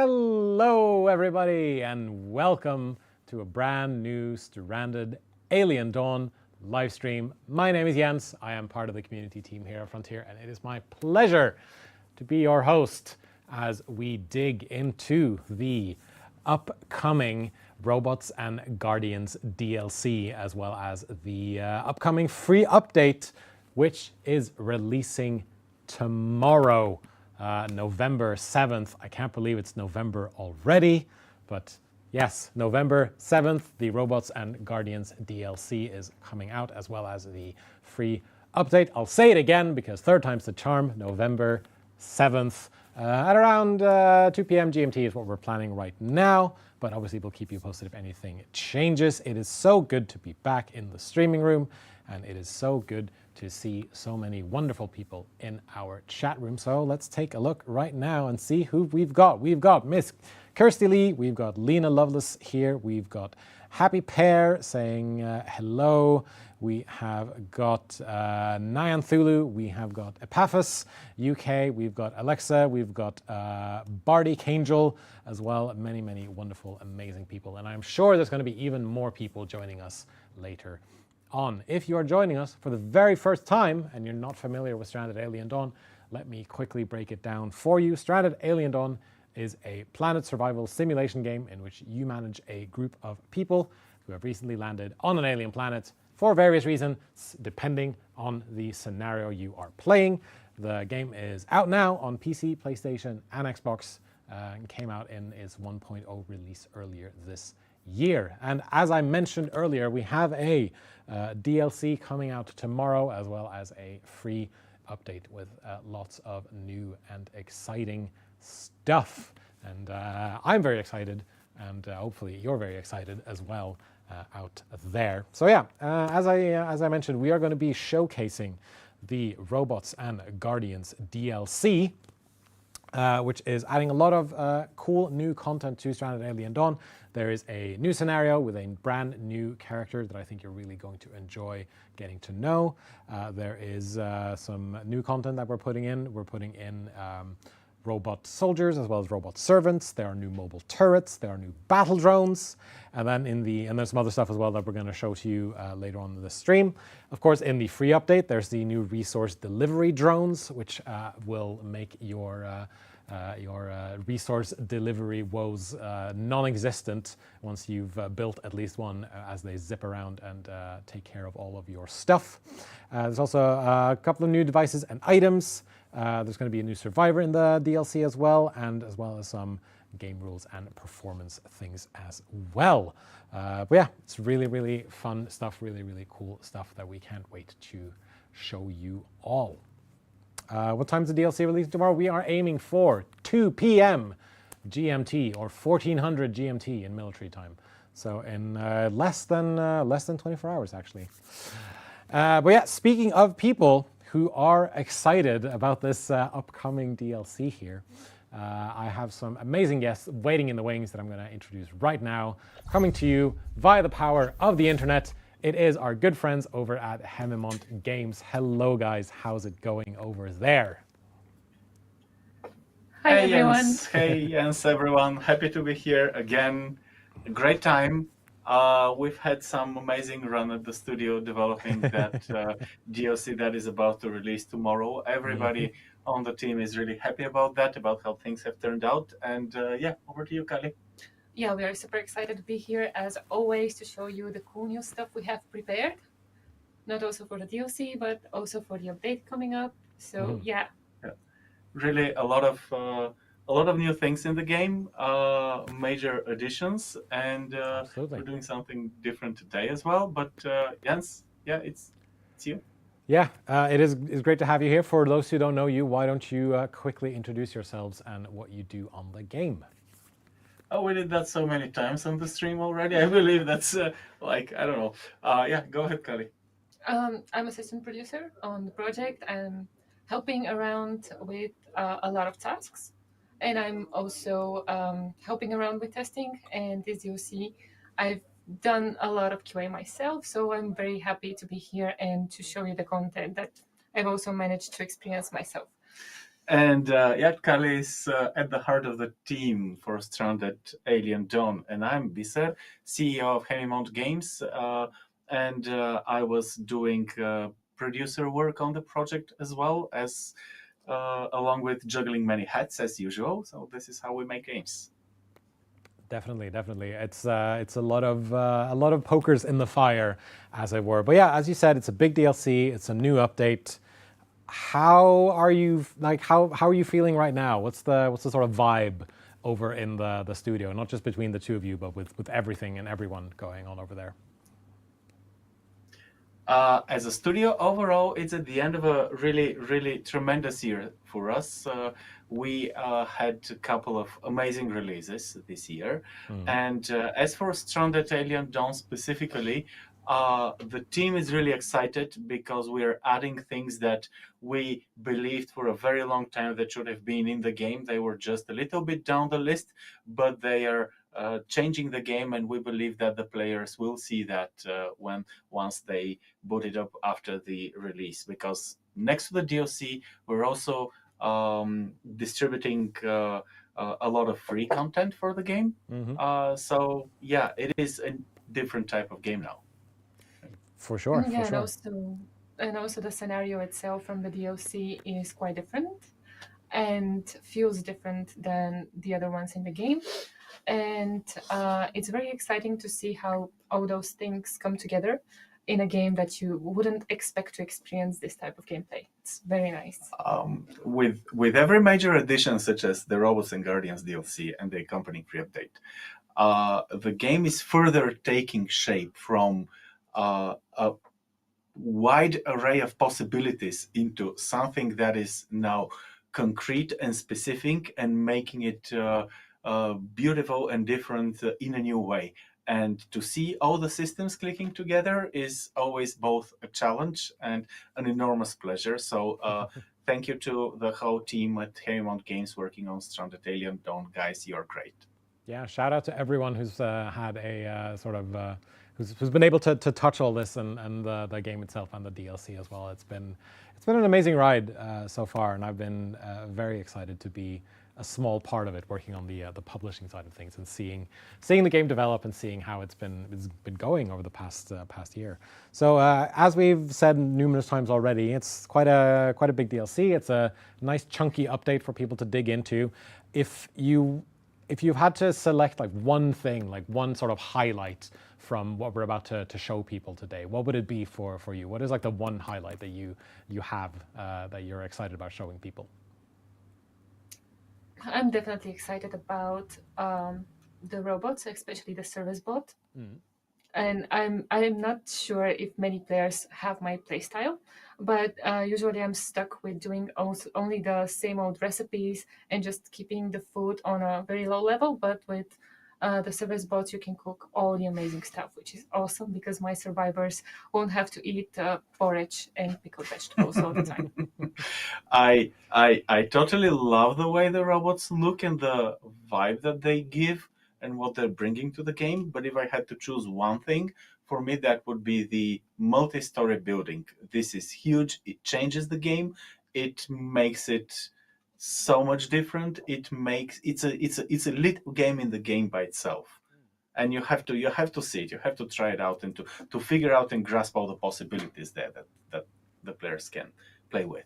Hello, everybody, and welcome to a brand new Stranded Alien Dawn live stream. My name is Jens. I am part of the community team here at Frontier, and it is my pleasure to be your host as we dig into the upcoming Robots and Guardians DLC, as well as the upcoming free update, which is releasing tomorrow, November 7th. I can't believe it's November already, but yes, November 7th, the Robots and Guardians DLC is coming out, as well as the free update. I'll say it again because third time's the charm. November 7th at around 2 p.m. GMT is what we're planning right now, but obviously we'll keep you posted if anything changes. It is so good to be back in the streaming room, and it is so good to see so many wonderful people in our chat room. So let's take a look right now and see who we've got. We've got Miss Kirsty Lee, we've got Lena Lovelace here, we've got Happy Pear saying hello, we have got Nyan Thulu, we have got Epaphras UK, we've got Alexa, we've got Bardi Kangel as well. Many, many wonderful, amazing people. And I'm sure there's going to be even more people joining us later on. If you are joining us for the very first time and you're not familiar with Stranded Alien Dawn, let me quickly break it down for you. Stranded Alien Dawn is a planet survival simulation game in which you manage a group of people who have recently landed on an alien planet for various reasons, depending on the scenario you are playing. The game is out now on PC, PlayStation, and Xbox, and came out in its 1.0 release earlier this year. And as I mentioned earlier, we have a DLC coming out tomorrow, as well as a free update with lots of new and exciting stuff. And I'm very excited, and hopefully you're very excited as well out there. So yeah, as I mentioned, we are going to be showcasing the Robots and Guardians DLC, which is adding a lot of cool new content to Stranded Alien Dawn. There is a new scenario with a brand new character that I think you're really going to enjoy getting to know. There is some new content that we're putting in. We're putting in robot soldiers as well as robot servants. There are new mobile turrets. There are new battle drones. And then and there's some other stuff as well that we're going to show to you later on in the stream. Of course, in the free update, there's the new resource delivery drones, which will make your resource delivery woes non-existent once you've built at least one, as they zip around and take care of all of your stuff. There's also a couple of new devices and items. There's going to be a new survivor in the DLC as well as some game rules and performance things as well. But yeah, it's really, really fun stuff, really, really cool stuff that we can't wait to show you all. What time's the DLC release tomorrow? We are aiming for 2 p.m. GMT or 1400 GMT in military time. So in less than 24 hours, actually. But yeah, speaking of people who are excited about this upcoming DLC here, I have some amazing guests waiting in the wings that I'm going to introduce right now, coming to you via the power of the internet. It is our good friends over at Haemimont Games. Hello, guys. How's it going over there? Hi, everyone. Jens. Hey, Jens, everyone. Happy to be here again. A great time. We've had some amazing run at the studio developing that DLC that is about to release tomorrow. Everybody on the team is really happy about that, about how things have turned out. And yeah, over to you, Kali. Yeah, we are super excited to be here, as always, to show you the cool new stuff we have prepared. Not also for the DLC, but also for the update coming up. So yeah. Really a lot of new things in the game, major additions, and we're doing something different today as well. But Jens, yeah, it's you. Yeah, it's great to have you here. For those who don't know you, why don't you quickly introduce yourselves and what you do on the game? Oh, we did that so many times on the stream already. I believe that's I don't know. Yeah, go ahead, Kali. I'm assistant producer on the project. I'm helping around with a lot of tasks, and I'm also helping around with testing. And as you'll see, I've done a lot of QA myself, so I'm very happy to be here and to show you the content that I've also managed to experience myself. And yeah, Kali is at the heart of the team for Stranded Alien Dawn. And I'm Biser, CEO of Haemimont Games. And I was doing producer work on the project as well as along with juggling many hats as usual. So this is how we make games. Definitely, definitely. It's a lot of pokers in the fire, as it were. But yeah, as you said, it's a big DLC. It's a new update. How are you how are you feeling right now? What's the sort of vibe over in the studio? Not just between the two of you, but with everything and everyone going on over there. As a studio, overall, it's at the end of a really, really tremendous year for us. We had a couple of amazing releases this year. And as for Stranded Alien Dawn specifically, the team is really excited because we're adding things that we believed for a very long time that should have been in the game. They were just a little bit down the list, but they are changing the game, and we believe that the players will see that once they boot it up after the release. Because next to the DLC, we're also distributing a lot of free content for the game. So yeah, it is a different type of game now. For sure, Yeah, for sure. and also the scenario itself from the DLC is quite different and feels different than the other ones in the game. And it's very exciting to see how all those things come together in a game that you wouldn't expect to experience this type of gameplay. It's very nice. With every major addition, such as the Robots and Guardians DLC and the accompanying free update, the game is further taking shape from a wide array of possibilities into something that is now concrete and specific, and making it beautiful and different in a new way. And to see all the systems clicking together is always both a challenge and an enormous pleasure. So thank you to the whole team at Haemimont Games working on Stranded Alien Dawn. Guys, you're great. Yeah, shout out to everyone who's had a who's been able to touch all this and the game itself and the DLC as well. It's been an amazing ride so far, and I've been very excited to be a small part of it, working on the publishing side of things and seeing the game develop and seeing how it's been going over the past year. So as we've said numerous times already, it's quite a big DLC. It's a nice chunky update for people to dig into. If you've had to select like one thing, like one sort of highlight from what we're about to show people today, what would it be for you? What is like the one highlight that you have that you're excited about showing people? I'm definitely excited about the robots, especially the service bot. And I'm not sure if many players have my playstyle, but usually I'm stuck with doing only the same old recipes and just keeping the food on a very low level. But with the service bots, you can cook all the amazing stuff, which is awesome because my survivors won't have to eat porridge and pickled vegetables all the time. I totally love the way the robots look and the vibe that they give and what they're bringing to the game. But if I had to choose one thing, for me that would be the multi-story building. This is huge. It changes the game. It makes it so much different. It's a little game in the game by itself. And you have to see it. You have to try it out and to figure out and grasp all the possibilities there that the players can play with.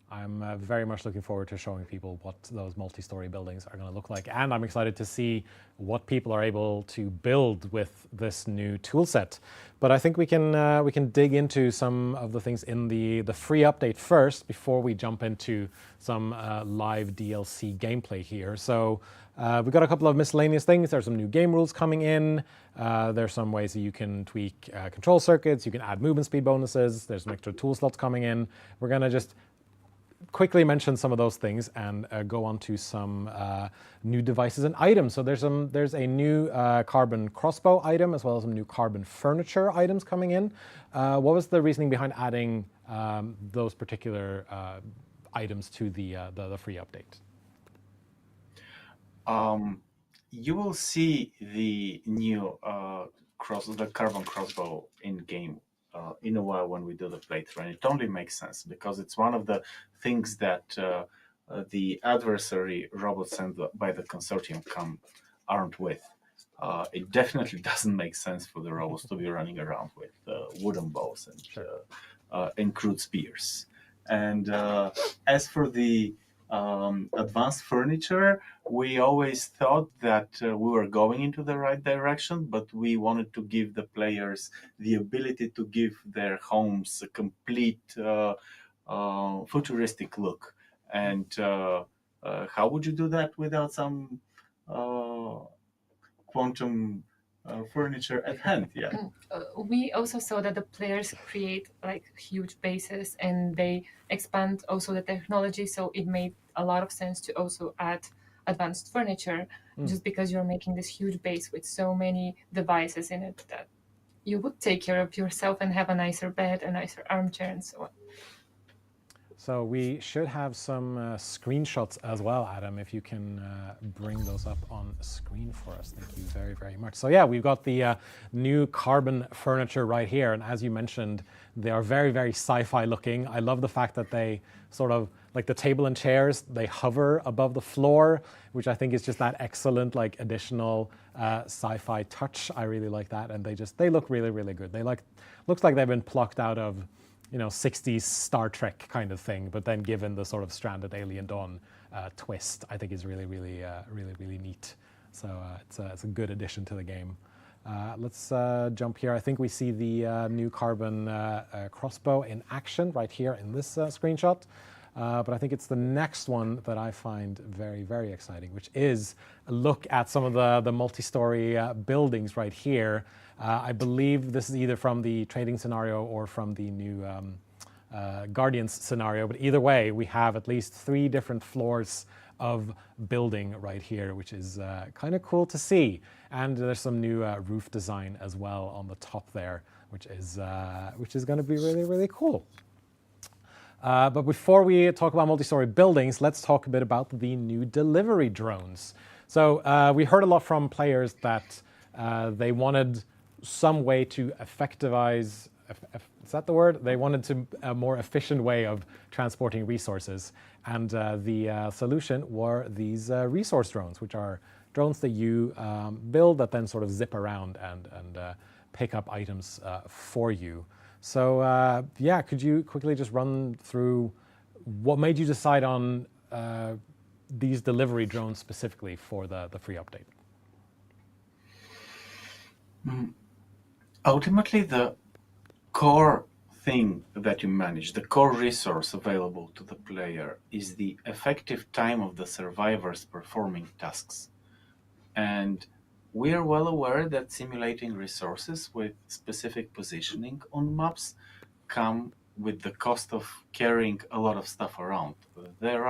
I'm very much looking forward to showing people what those multi-story buildings are going to look like, and I'm excited to see what people are able to build with this new tool set. But I think we can dig into some of the things in the free update first before we jump into some live DLC gameplay here. So we've got a couple of miscellaneous things. There's some new game rules coming in. There's some ways that you can tweak control circuits. You can add movement speed bonuses. There's some extra tool slots coming in. We're going to just quickly mention some of those things and go on to some new devices and items. So there's a new carbon crossbow item as well as some new carbon furniture items coming in. What was the reasoning behind adding those particular items to the free update? You will see the new the carbon crossbow in game in a while when we do the playthrough, and it only makes sense because it's one of the things that the adversary robots sent by the consortium come armed with. It definitely doesn't make sense for the robots to be running around with wooden bows and crude spears. And as for the advanced furniture, we always thought that we were going into the right direction, but we wanted to give the players the ability to give their homes a complete futuristic look. And how would you do that without some quantum furniture at hand? Yeah. We also saw that the players create like huge bases and they expand also the technology, so it made a lot of sense to also add advanced furniture, just because you're making this huge base with so many devices in it that you would take care of yourself and have a nicer bed, a nicer armchair, and so on. So we should have some screenshots as well, Adam, if you can bring those up on screen for us. Thank you very, very much. So yeah, we've got the new carbon furniture right here. And as you mentioned, they are very, very sci-fi looking. I love the fact that they sort of, like the table and chairs, they hover above the floor, which I think is just that excellent, like additional sci-fi touch. I really like that. And they look really, really good. Looks like they've been plucked out of 60s Star Trek kind of thing, but then given the sort of stranded Alien Dawn twist, I think is really, really, really, really neat. So it's a good addition to the game. Let's jump here. I think we see the new carbon crossbow in action right here in this screenshot. But I think it's the next one that I find very, very exciting, which is a look at some of the multi-story buildings right here. I believe this is either from the trading scenario or from the new Guardians scenario, but either way, we have at least 3 different floors of building right here, which is kind of cool to see. And there's some new roof design as well on the top there, which is going to be really, really cool. But before we talk about multi-story buildings, let's talk a bit about the new delivery drones. So we heard a lot from players that they wanted some way to effectivize, is that the word? They wanted a more efficient way of transporting resources. And the solution were these resource drones, which are drones that you build that then sort of zip around and pick up items for you. So yeah, could you quickly just run through what made you decide on these delivery drones specifically for the free update? Ultimately, the core thing that you manage, the core resource available to the player, is the effective time of the survivors performing tasks. And we are well aware that simulating resources with specific positioning on maps come with the cost of carrying a lot of stuff around. There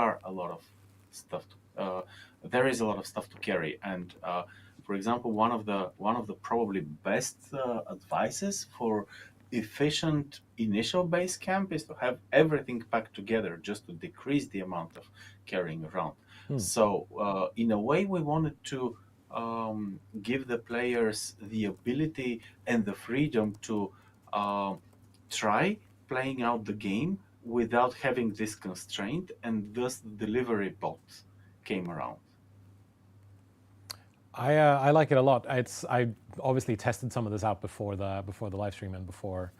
is a lot of stuff to carry, and for example, one of the probably best advices for efficient initial base camp is to have everything packed together just to decrease the amount of carrying around. So in a way, we wanted to give the players the ability and the freedom to try playing out the game without having this constraint, and thus the delivery bots came around. I like it a lot. I obviously tested some of this out before the live stream and before,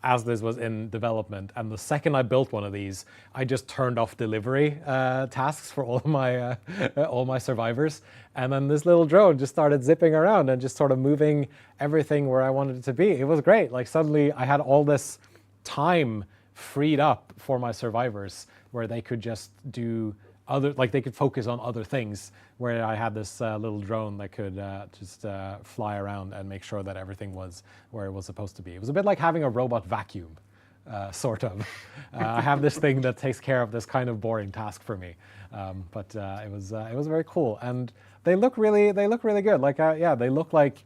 as this was in development. And the second I built one of these, I just turned off delivery tasks for all my survivors, and then this little drone just started zipping around and just sort of moving everything where I wanted it to be. It was great. Like suddenly I had all this time freed up for my survivors where they could just do they could focus on other things, where I had this little drone that could just fly around and make sure that everything was where it was supposed to be. It was a bit like having a robot vacuum, sort of. I have this thing that takes care of this kind of boring task for me, but it was very cool, and they look really good. Like they look like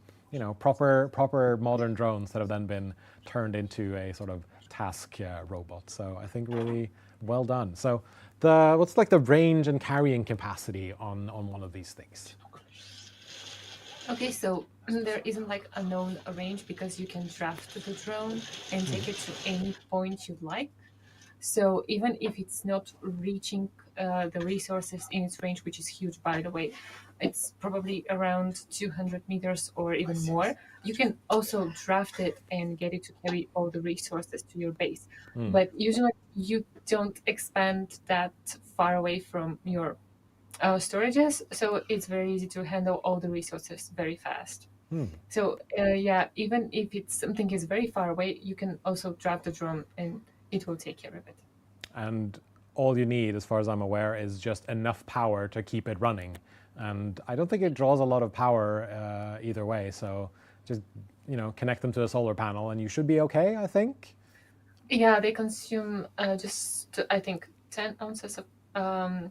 proper modern drones that have then been turned into a sort of task robot. So I think really well done. So what's like the range and carrying capacity on one of these things? Okay, so there isn't like a known range because you can draft the drone and take it to any point you'd like. So even if it's not reaching the resources in its range, which is huge, by the way, it's probably around 200 meters or even more. You can also draft it and get it to carry all the resources to your base. But usually you don't expand that far away from your storages, so it's very easy to handle all the resources very fast. So yeah, even if it's something is very far away, you can also draft the drone and it will take care of it. And all you need, as far as I'm aware, is just enough power to keep it running. And I don't think it draws a lot of power either way. So just connect them to a solar panel, and you should be okay, I think. Yeah, they consume just I think 10 ounces of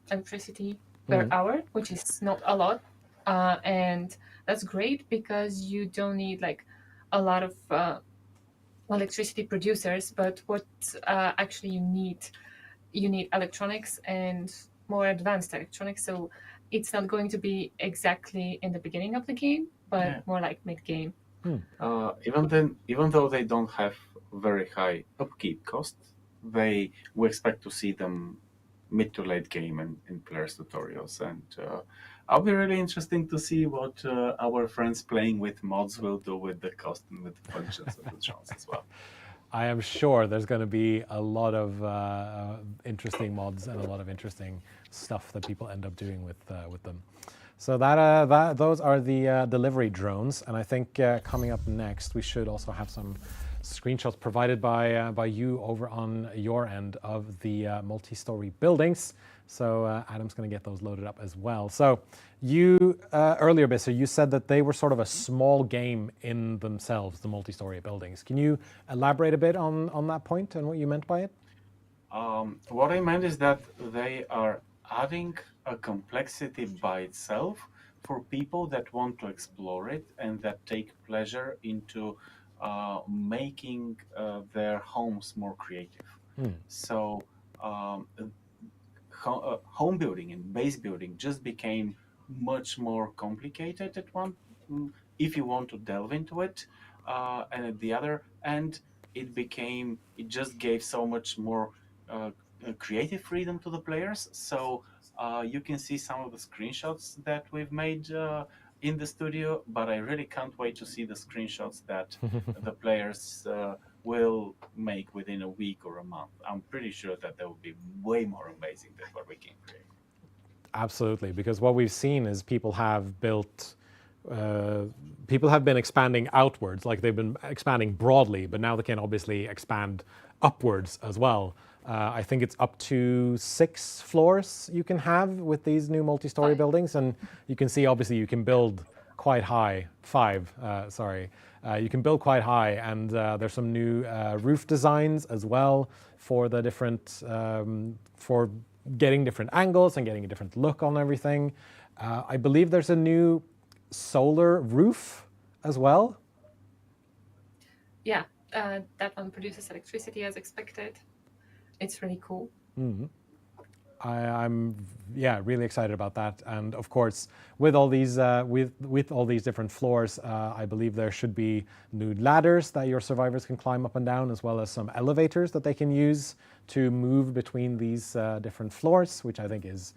electricity per hour, which is not a lot, and that's great because you don't need like a lot of electricity producers. But what actually you need electronics and more advanced electronics. So it's not going to be exactly in the beginning of the game, but Yeah. more like mid game. Even though they don't have very high upkeep costs, we expect to see them mid to late game in players tutorials, and I'll be really interesting to see what our friends playing with mods will do with the cost and with the functions of the drones as well. I am sure there's going to be a lot of interesting mods and a lot of interesting stuff that people end up doing with them. So those are the delivery drones, and I think coming up next we should also have some screenshots provided by you over on your end of the multi-story buildings. So Adam's going to get those loaded up as well. So you earlier, Bisser, you said that they were sort of a small game in themselves, the multi-story buildings. Can you elaborate a bit on that point and what you meant by it? What I meant is that they are adding a complexity by itself for people that want to explore it and that take pleasure into making their homes more creative. So home building and base building just became much more complicated at one if you want to delve into it, and at the other end it just gave so much more uh, creative freedom to the players. So you can see some of the screenshots that we've made in the studio, but I really can't wait to see the screenshots that the players will make within a week or a month. I'm pretty sure that they will be way more amazing than what we can create. Absolutely, because what we've seen is people have built, people have been expanding outwards, like they've been expanding broadly, but now they can obviously expand upwards as well. I think it's up to 6 floors you can have with these new multi-story buildings, and you can see obviously you can build quite high. 5, sorry. You can build quite high, and there's some new roof designs as well for the different, for getting different angles and getting a different look on everything. I believe there's a new solar roof as well. Yeah, that one produces electricity as expected. It's really cool. I'm really excited about that, and of course with all these with all these different floors, I believe there should be new ladders that your survivors can climb up and down, as well as some elevators that they can use to move between these different floors, which I think is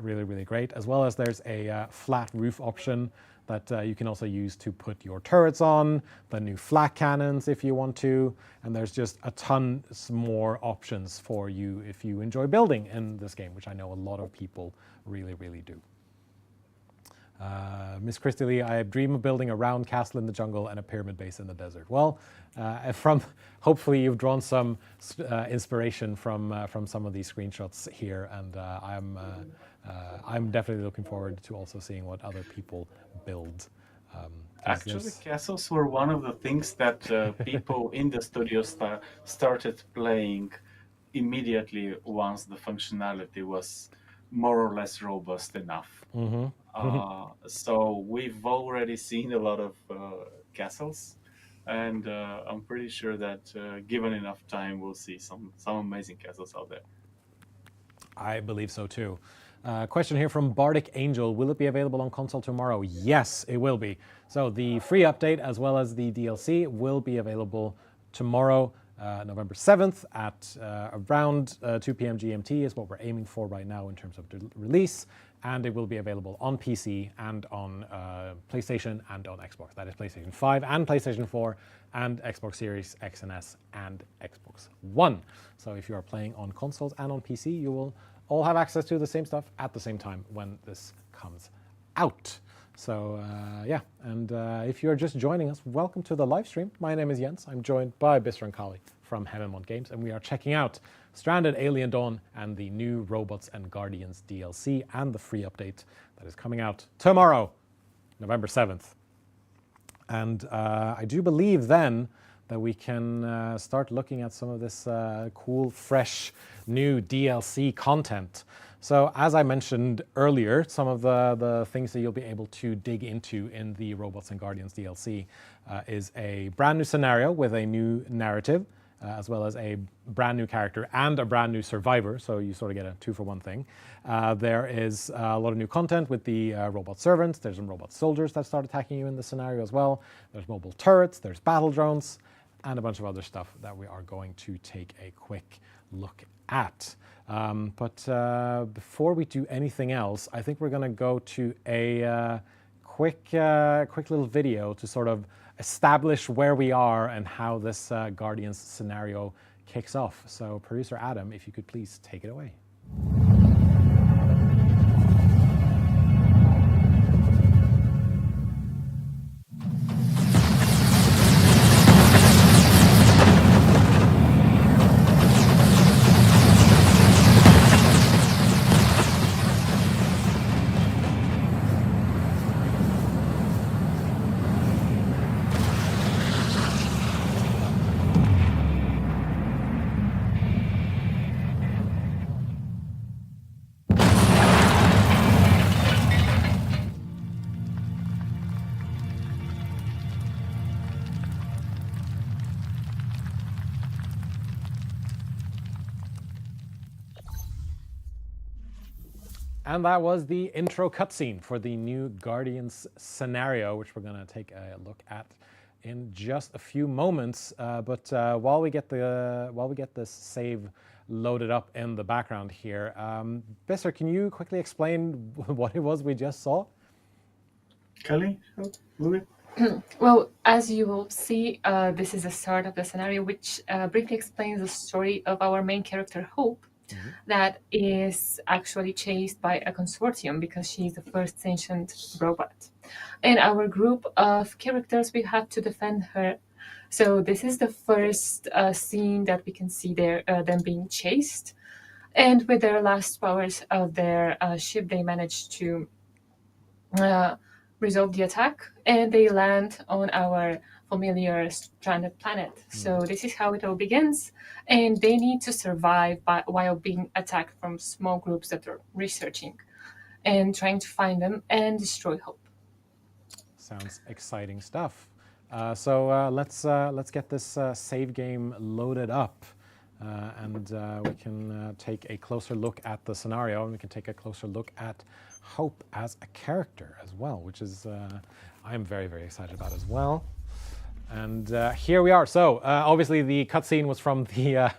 really great. As well as there's a flat roof option that you can also use to put your turrets on, the new flak cannons if you want to, and there's just a ton more options for you if you enjoy building in this game, which I know a lot of people really do. Miss Christy Lee, I dream of building a round castle in the jungle and a pyramid base in the desert. Well, hopefully you've drawn some inspiration from some of these screenshots here, and I'm definitely looking forward to also seeing what other people build. Actually, castles were one of the things that people in the studio started playing immediately once the functionality was more or less robust enough. So we've already seen a lot of castles, and I'm pretty sure that given enough time, we'll see some amazing castles out there. I believe so too. Question here from Bardic Angel. Will it be available on console tomorrow? Yes, it will be. So the free update as well as the DLC will be available tomorrow. November 7th at around 2 p.m. GMT is what we're aiming for right now in terms of release, and it will be available on PC and on PlayStation and on Xbox. That is PlayStation 5 and PlayStation 4 and Xbox Series X and S and Xbox One. So if you are playing on consoles and on PC, you will all have access to the same stuff at the same time when this comes out. So yeah, and if you're just joining us, welcome to the live stream. My name is Jens. I'm joined by Bisser and Kali from Haemimont Games, and we are checking out Stranded: Alien Dawn and the new Robots and Guardians DLC and the free update that is coming out tomorrow, November 7th. And I do believe then that we can start looking at some of this cool, fresh, new DLC content. So as I mentioned earlier, some of the things that you'll be able to dig into in the Robots and Guardians DLC is a brand new scenario with a new narrative, as well as a brand new character and a brand new survivor, so you sort of get a 2-for-1 thing. There is a lot of new content with the robot servants. There's some robot soldiers that start attacking you in the scenario as well. There's mobile turrets, there's battle drones, and a bunch of other stuff that we are going to take a quick look at. But before we do anything else, I think we're going to go to a quick little video to sort of establish where we are and how this Guardians scenario kicks off. So producer Adam, if you could please take it away. And that was the intro cutscene for the new Guardians scenario, which we're going to take a look at in just a few moments. But while we get this save loaded up in the background here, Bisser, can you quickly explain what it was we just saw? Kelly, will you? Well, as you will see, this is the start of the scenario, which briefly explains the story of our main character, Hope, that is actually chased by a consortium because she's the first sentient robot. In our group of characters, we have to defend her. So this is the first scene that we can see them being chased. And with their last powers of their ship, they managed to resolve the attack, and they land on our familiar stranded planet. So this is how it all begins, and they need to survive while being attacked from small groups that are researching and trying to find them and destroy Hope. Sounds exciting stuff. So let's get this save game loaded up, and we can take a closer look at the scenario, and we can take a closer look at Hope as a character as well, which is I'm very, very excited about as well. And here we are. So obviously the cutscene was from the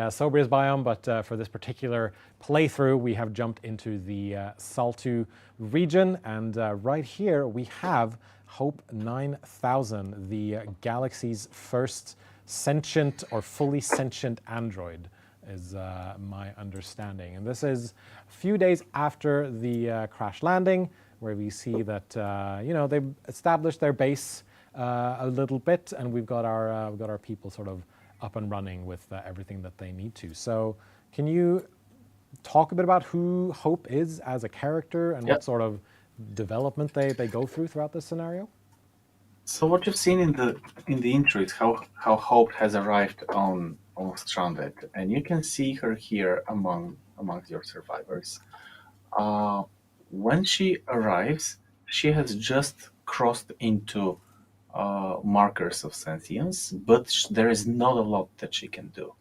Sobrius biome, but for this particular playthrough, we have jumped into the Saltu region, and right here we have Hope 9000, the galaxy's first sentient or fully sentient android, is my understanding. And this is a few days after the crash landing, where we see that they've established their base a little bit, and we've got our people sort of up and running with everything that they need to. So can you talk a bit about who Hope is as a character and what sort of development they go through throughout this scenario? So what you've seen in the intro is how Hope has arrived on Stranded, and you can see her here amongst your survivors. When she arrives, she has just crossed into markers of sentience, but there is not a lot that she can do.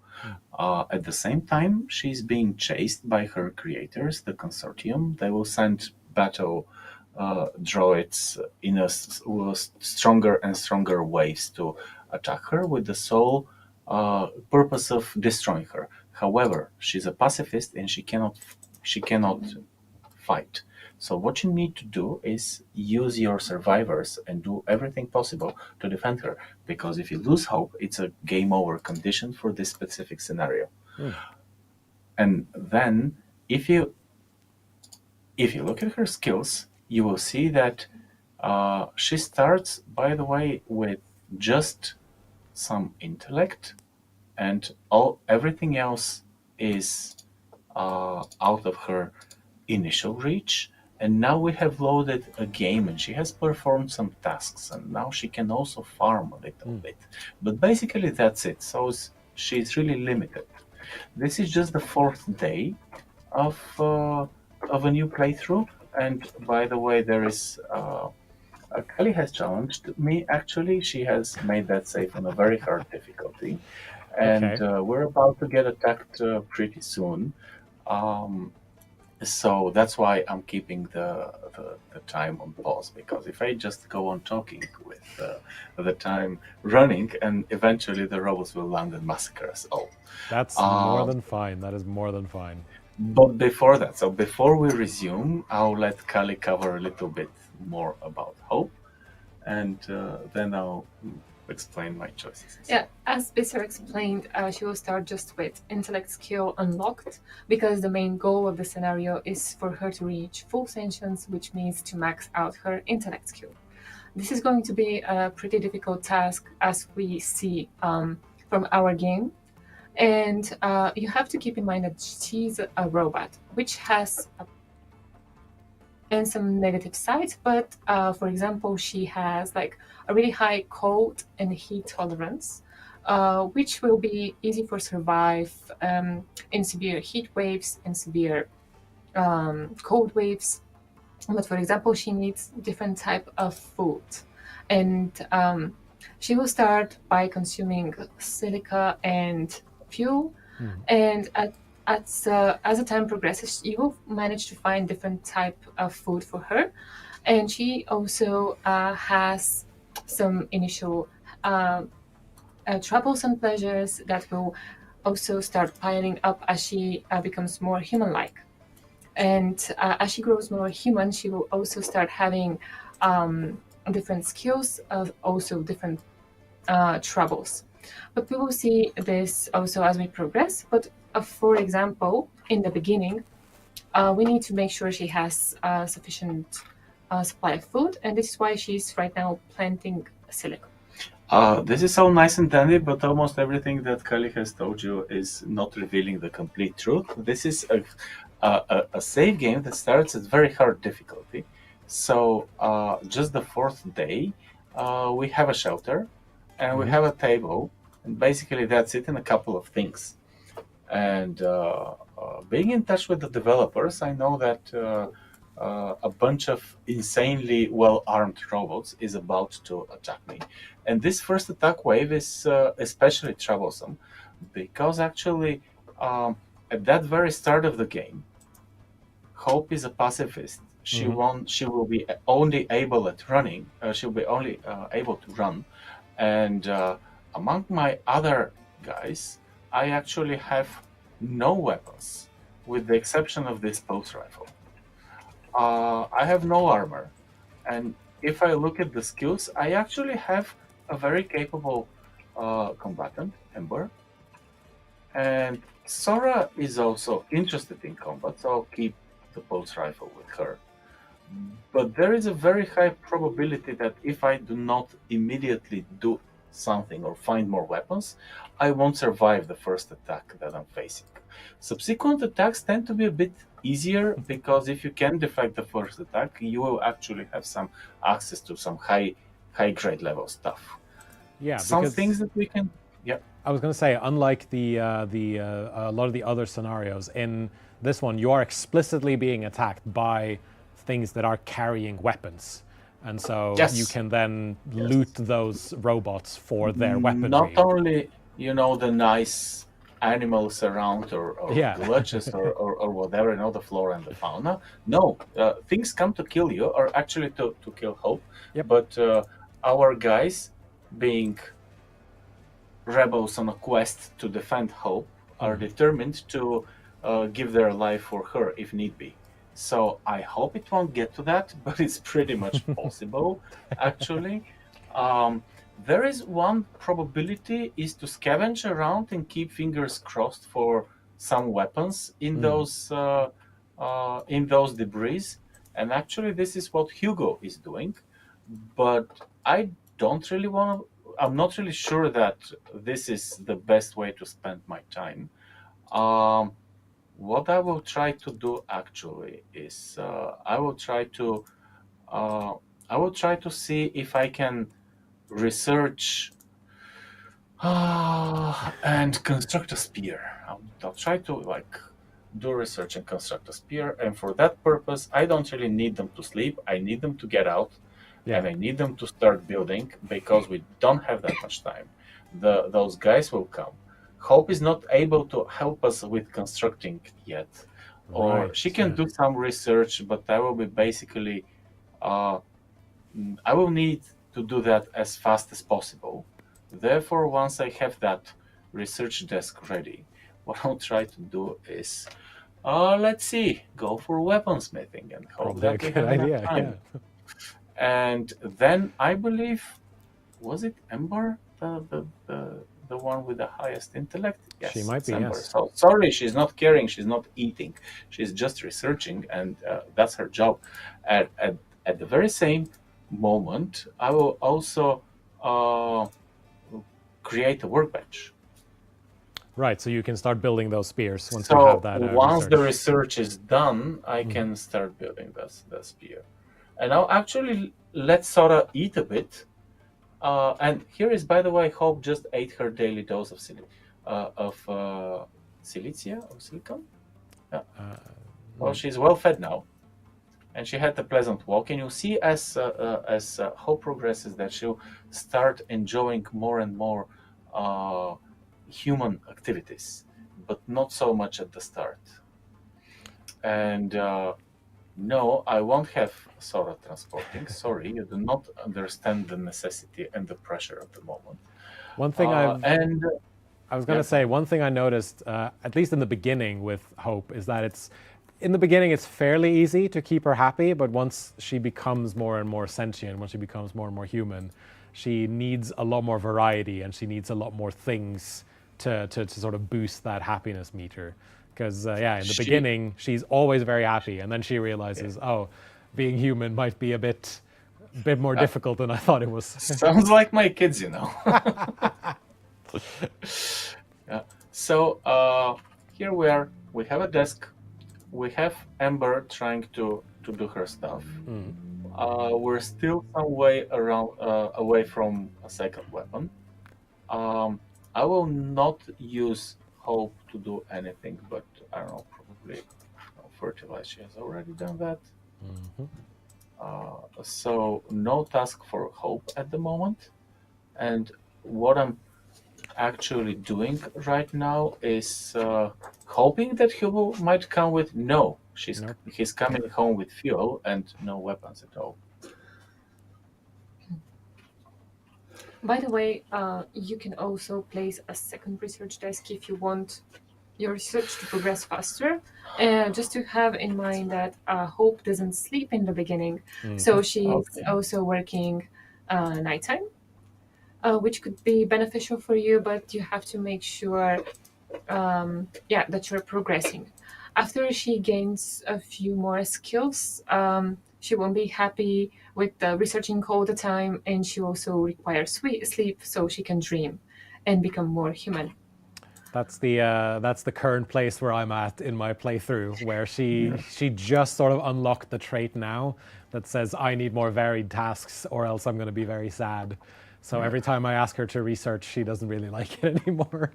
At the same time, she's being chased by her creators, the consortium. They will send battle droids in stronger and stronger ways to attack her, with the sole purpose of destroying her. However, she's a pacifist and she cannot fight. So what you need to do is use your survivors and do everything possible to defend her. Because if you lose hope, it's a game over condition for this specific scenario. And then if you look at her skills, you will see that she starts, by the way, with just some intellect, and everything else is out of her initial reach. And now we have loaded a game, and she has performed some tasks, and now she can also farm a little bit. But basically, that's it. So she's really limited. This is just the fourth day of a new playthrough. And by the way, there is Kelly has challenged me. Actually, she has made that save on a very hard difficulty, and Okay. we're about to get attacked pretty soon. So that's why I'm keeping the time on pause, because if I just go on talking with the time running, and eventually the robots will land and massacre us all. That's more than fine. That is more than fine. But before that, so before we resume, I'll let Kali cover a little bit more about hope, and then I'll explain my choices. Yeah, as Bisser explained, she will start just with intellect skill unlocked, because the main goal of the scenario is for her to reach full sentience, which means to max out her intellect skill. This is going to be a pretty difficult task, as we see from our game. And you have to keep in mind that she's a robot, which has and some negative sides. But for example, she has like a really high cold and heat tolerance, which will be easy for survive in severe heat waves and severe cold waves. But for example, she needs different type of food, and she will start by consuming silica and fuel, and as the time progresses, you will manage to find different type of food for her, and she also has some initial troubles and pleasures that will also start piling up as she becomes more human-like. And as she grows more human, she will also start having different skills, also different troubles. But we will see this also as we progress. But for example, in the beginning, we need to make sure she has sufficient supply of food, and this is why she's right now planting silicon. This is all nice and dandy, but almost everything that Kali has told you is not revealing the complete truth. This is a save game that starts at very hard difficulty. So just the fourth day, we have a shelter, and we have a table, and basically that's it, and a couple of things. And being in touch with the developers, I know that a bunch of insanely well-armed robots is about to attack me. And this first attack wave is especially troublesome, because actually at that very start of the game, Hope is a pacifist. She will be only able at running. She'll be only able to run, and among my other guys, I actually have no weapons, with the exception of this pulse rifle. I have no armor, and if I look at the skills, I actually have a very capable combatant, Ember, and Sora is also interested in combat, so I'll keep the pulse rifle with her. But there is a very high probability that if I do not immediately do something or find more weapons, I won't survive the first attack that I'm facing. Subsequent attacks tend to be a bit easier, because if you can defect the first attack, you will actually have some access to some high grade level stuff. Yeah, Some because things that we can. Yeah. I was going to say, unlike a lot of the other scenarios, in this one, you are explicitly being attacked by things that are carrying weapons. And so Yes. you can then loot those robots for their weaponry. Not only, the nice animals around, or villages, or whatever, the flora and the fauna. No, things come to kill you, or actually to kill Hope. Yep. But our guys, being rebels on a quest to defend Hope are determined to give their life for her if need be. So I hope it won't get to that, but it's pretty much possible, actually. There is one probability is to scavenge around and keep fingers crossed for some weapons in those debris. And actually, this is what Hugo is doing. But I don't really want to. I'm not really sure that this is the best way to spend my time. Um, what I will try to do actually is uh, I will try to see if I can research and construct a spear. I'll try to do research and construct a spear, and for that purpose, I don't really need them to sleep. I need them to get out, Yeah. and I need them to start building because we don't have that much time. Those guys will come. Hope is not able to help us with constructing yet, or Right, she can yeah. do some research, but I will be basically uh, I will need to do that as fast as possible. Therefore, once I have that research desk ready, what I'll try to do is, let's see, go for weaponsmithing and hope Probably a that we good have enough idea, yeah. time. And then I believe, was it Ember, the one with the highest intellect? Yes, She might it's be, Ember. yes. So sorry, she's not caring, she's not eating, she's just researching, and that's her job. At the very same moment, I will also uh, create a workbench. Right, so you can start building those spears once you have So that once the research. research is done, I can start building the spear. And now, actually, let's sort of eat a bit. And here is, by the way, Hope just ate her daily dose of silicia or silicon. Yeah. Well, she's well fed now, and she had a pleasant walk. And you'll see as Hope progresses that she'll start enjoying more and more uh, human activities, but not so much at the start. And no, I won't have Sora transporting. Sorry, you do not understand the necessity and the pressure of the moment. One thing And I was going yeah, to say, one thing I noticed, at least in the beginning with Hope, is that in the beginning, it's fairly easy to keep her happy, but once she becomes more and more sentient, once she becomes more and more human, she needs a lot more variety and she needs a lot more things to sort of boost that happiness meter. Because, yeah, in the she, beginning, she's always very happy, and then she realizes, oh, being human might be a bit more difficult than I thought it was. sounds like my kids, you know. Yeah. So here we are. We have a desk. We have Amber trying to do her stuff. We're still some way around away from a second weapon. I will not use Hope to do anything, but I don't know, probably fertilize. She has already done that. So no task for Hope at the moment. And what I'm actually doing right now is hoping that Hugo might come with no. He's coming home with fuel and no weapons at all. By the way, you can also place a second research desk if you want your research to progress faster. Just to have in mind that Hope doesn't sleep in the beginning, so she's Okay. also working nighttime, which could be beneficial for you, but you have to make sure that you're progressing. After she gains a few more skills, she won't be happy with researching all the time, and she also requires sleep so she can dream and become more human. That's the current place where I'm at in my playthrough, where she just sort of unlocked the trait now that says I need more varied tasks or else I'm going to be very sad. So every time I ask her to research, she doesn't really like it anymore.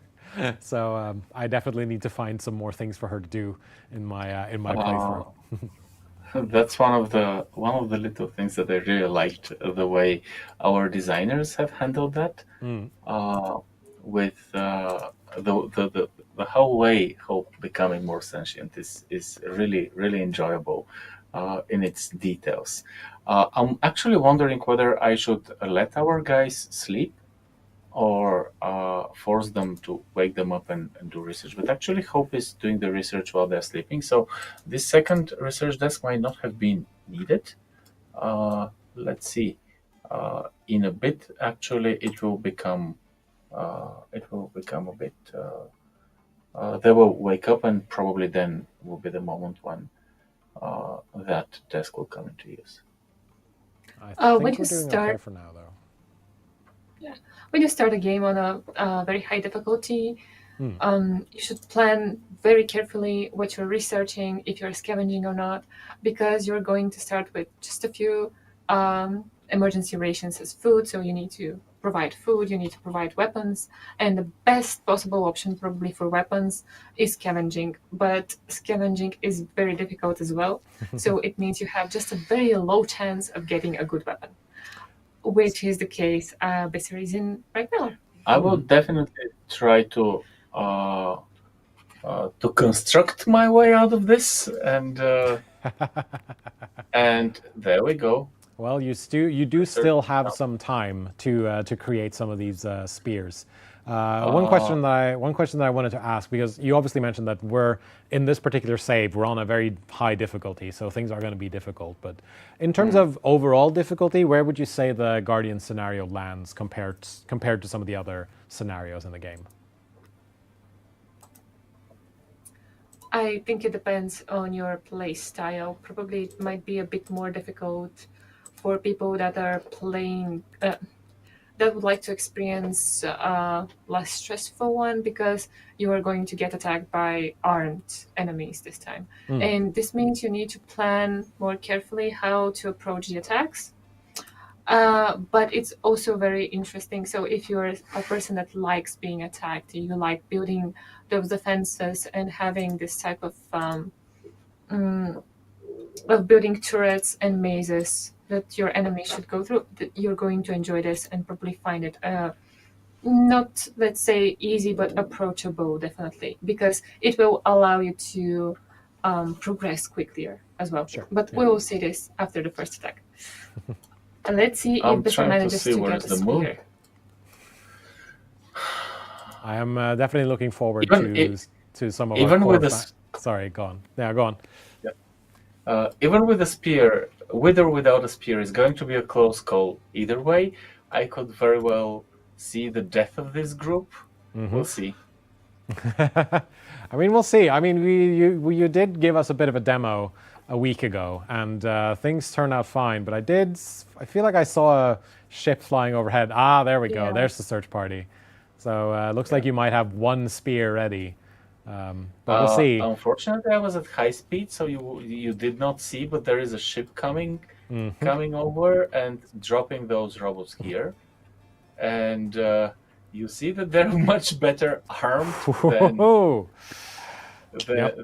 So I definitely need to find some more things for her to do in my playthrough. That's one of the little things that I really liked the way our designers have handled that. With the whole way Hope becoming more sentient is really enjoyable in its details. I'm actually wondering whether I should let our guys sleep or force them to wake them up and do research. But actually, Hope is doing the research while they're sleeping. So this second research desk might not have been needed. Let's see. In a bit, actually, it will become a bit. They will wake up, and probably then will be the moment when that desk will come into use. I When think you we're doing okay start, for now, though. yeah, when you start a game on a very high difficulty, you should plan very carefully what you're researching, if you're scavenging or not, because you're going to start with just a few emergency rations as food. So you need to provide food, you need to provide weapons, and the best possible option probably for weapons is scavenging. But scavenging is very difficult as well. So it means you have just a very low chance of getting a good weapon, which is the case Besser is in right now. I will definitely try to construct my way out of this, and there we go. Well, you do Research still have now. some time to create some of these spears. One question that I wanted to ask, because you obviously mentioned that we're in this particular save, we're on a very high difficulty, so things are going to be difficult. But in terms of overall difficulty, where would you say the Guardian scenario lands compared to some of the other scenarios in the game? I think it depends on your play style. Probably it might be a bit more difficult for people that are playing that would like to experience a less stressful one, because you are going to get attacked by armed enemies this time. And this means you need to plan more carefully how to approach the attacks. But it's also very interesting. So if you're a person that likes being attacked, you like building those defenses and having this type of building turrets and mazes that your enemy should go through, that you're going to enjoy this and probably find it not, let's say, easy, but approachable, definitely, because it will allow you to progress quicker as well. Sure. But we will see this after the first attack. And let's see I'm if Besser trying to manages see to where's get a the move. spear. I am definitely looking forward to some of even our with core this. Sorry, go on. Yeah, go on. Even with a spear, with or without a spear, is going to be a close call. Either way, I could very well see the death of this group. We'll see. I mean, we'll see. I mean, you did give us a bit of a demo a week ago, and things turned out fine. But I feel like I saw a ship flying overhead. Ah, there we go. Yeah. There's the search party. So looks like you might have one spear ready. But we'll see. Unfortunately, I was at high speed, so you did not see. But there is a ship coming over and dropping those robots here, and you see that they're much better armed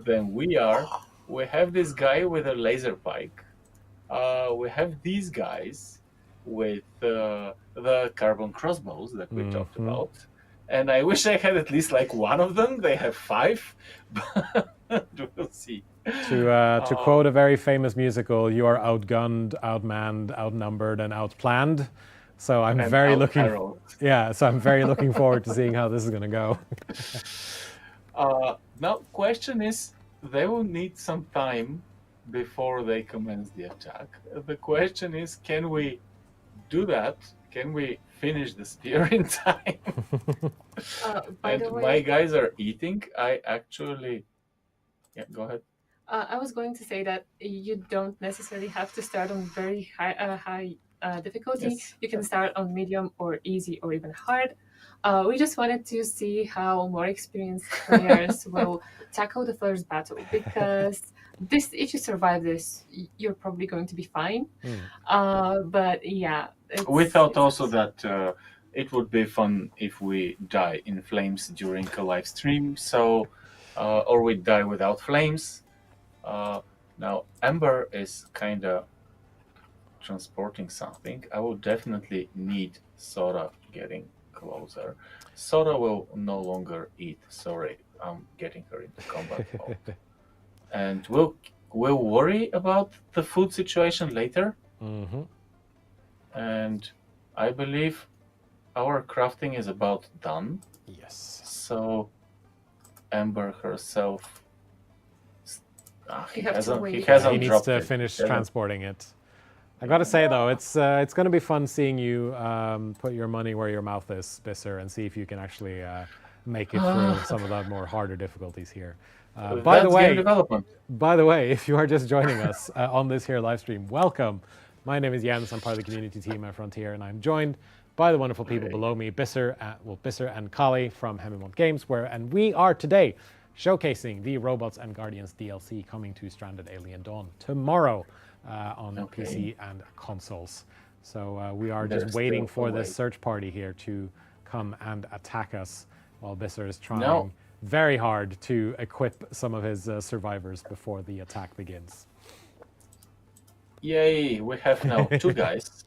than we are. We have this guy with a laser pike. We have these guys with the carbon crossbows that we talked about. And I wish I had at least like one of them. They have 5, but we'll see. To quote a very famous musical, you are outgunned, outmanned, outnumbered, and outplanned. So I'm very looking forward to seeing how this is going to go. Now, question is, they will need some time before they commence the attack. The question is, can we do that? Can we finish the spear in time? By And the way, my guys are eating. I actually... Yeah, go ahead. I was going to say that you don't necessarily have to start on very high difficulty. Yes. You can start on medium or easy or even hard. We just wanted to see how more experienced players will tackle the first battle, because if you survive this, you're probably going to be fine. But yeah, We thought also that it would be fun if we die in flames during a live stream, or we die without flames. Now, Ember is kind of transporting something. I will definitely need Sora getting closer. Sora will no longer eat. Sorry, I'm getting her into combat mode. And we'll worry about the food situation later. And I believe our crafting is about done. Yes. So Amber herself, You have to hasn't wait. he Yeah, hasn't he needs dropped to it. finish He hasn't- transporting it. I gotta say though, it's going to be fun seeing you put your money where your mouth is, Bisser, and see if you can actually make it through some of the more harder difficulties here. By the That's game way, development. if you are just joining us on this here live stream, welcome. My name is Jens. I'm part of the community team at Frontier, and I'm joined by the wonderful people below me, Bisser and Kali from Haemimont Games, and we are today showcasing the Robots and Guardians DLC coming to Stranded Alien Dawn tomorrow on PC and consoles. So we are just There's waiting still for a this wait. search party here to come and attack us while Bisser is trying No. very hard to equip some of his survivors before the attack begins. Yay, we have now two guys.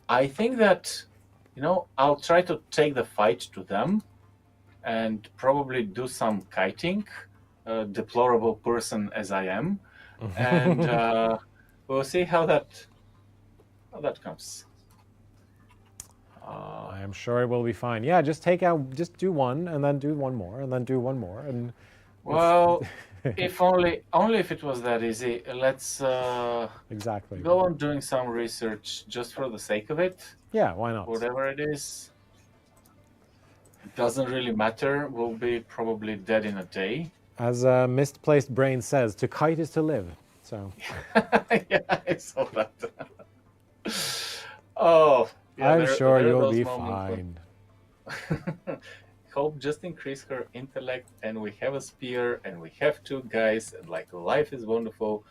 I think that, I'll try to take the fight to them and probably do some kiting, deplorable person as I am. And we'll see how that comes. I am sure it will be fine. Yeah, just do one, and then do one more, and then do one more, and Well, if only if it was that easy. Let's exactly. go on doing some research just for the sake of it. Yeah, why not? Whatever it is, it doesn't really matter. We'll be probably dead in a day. As Misplaced Brain says, to kite is to live. So Yeah, I saw that. Oh, yeah, I'm sure there are you'll those be moments fine. Hope just increase her intellect, and we have a spear, and we have two guys, and like life is wonderful.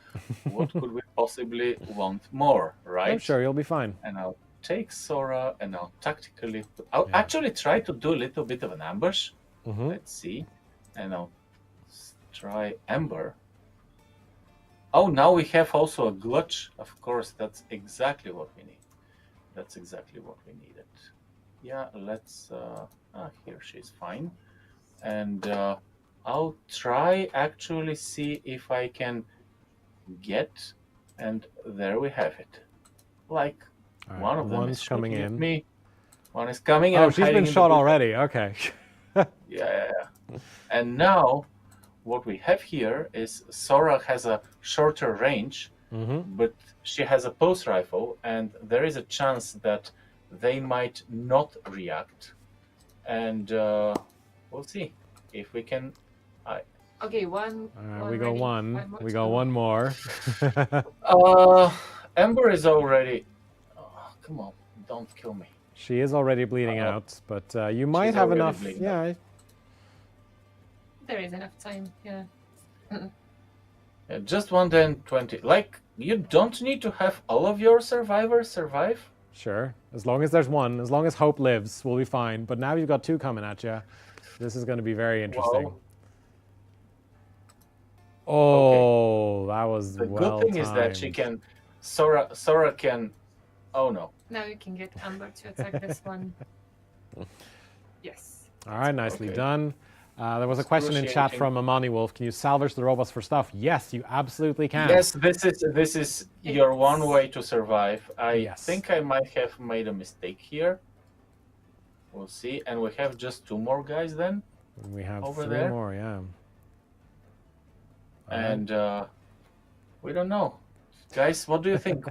What could we possibly want more, right? I'm sure you'll be fine. And I'll take Sora, and I'll tactically. I'll actually try to do a little bit of an ambush. Mhm. Let's see, and I'll try Ember. Oh, now we have also a glitch. Of course, that's exactly what we need. That's exactly what we needed. Yeah, let's. Here she's fine, and I'll try actually see if I can get. And there we have it. Like All right, one of them one's is coming shooting at in. me. One is coming. And Oh, I'm she's hiding been in the shot bush. already. Okay. Yeah. And now, what we have here is Sora has a shorter range, but she has a pulse rifle, and there is a chance that they might not react. And we'll see if we can. Okay, one. We go ready. one. One more We to go go. one more. Ember is already. Oh, come on, don't kill me. She is already bleeding out, but you might She's have already enough. bleeding Yeah. There is enough time. Yeah. Yeah, just 1 10 20. Like, you don't need to have all of your survivors survive. Sure. As long as there's one, as long as hope lives, we'll be fine. But now you've got two coming at you. This is going to be very interesting. Well, oh, that was the well good thing is that she can. Sora can. Oh no. Now you can get Amber to attack this one. Yes. All right, nicely Okay. done. There was a question in chat Excruciating. from Amani Wolf. Can you salvage the robots for stuff? Yes, you absolutely can. Yes, this is your one way to survive. I Yes. think I might have made a mistake here. We'll see, and we have just two more guys then, We have over three there. more, yeah. And we don't know, guys. What do you think?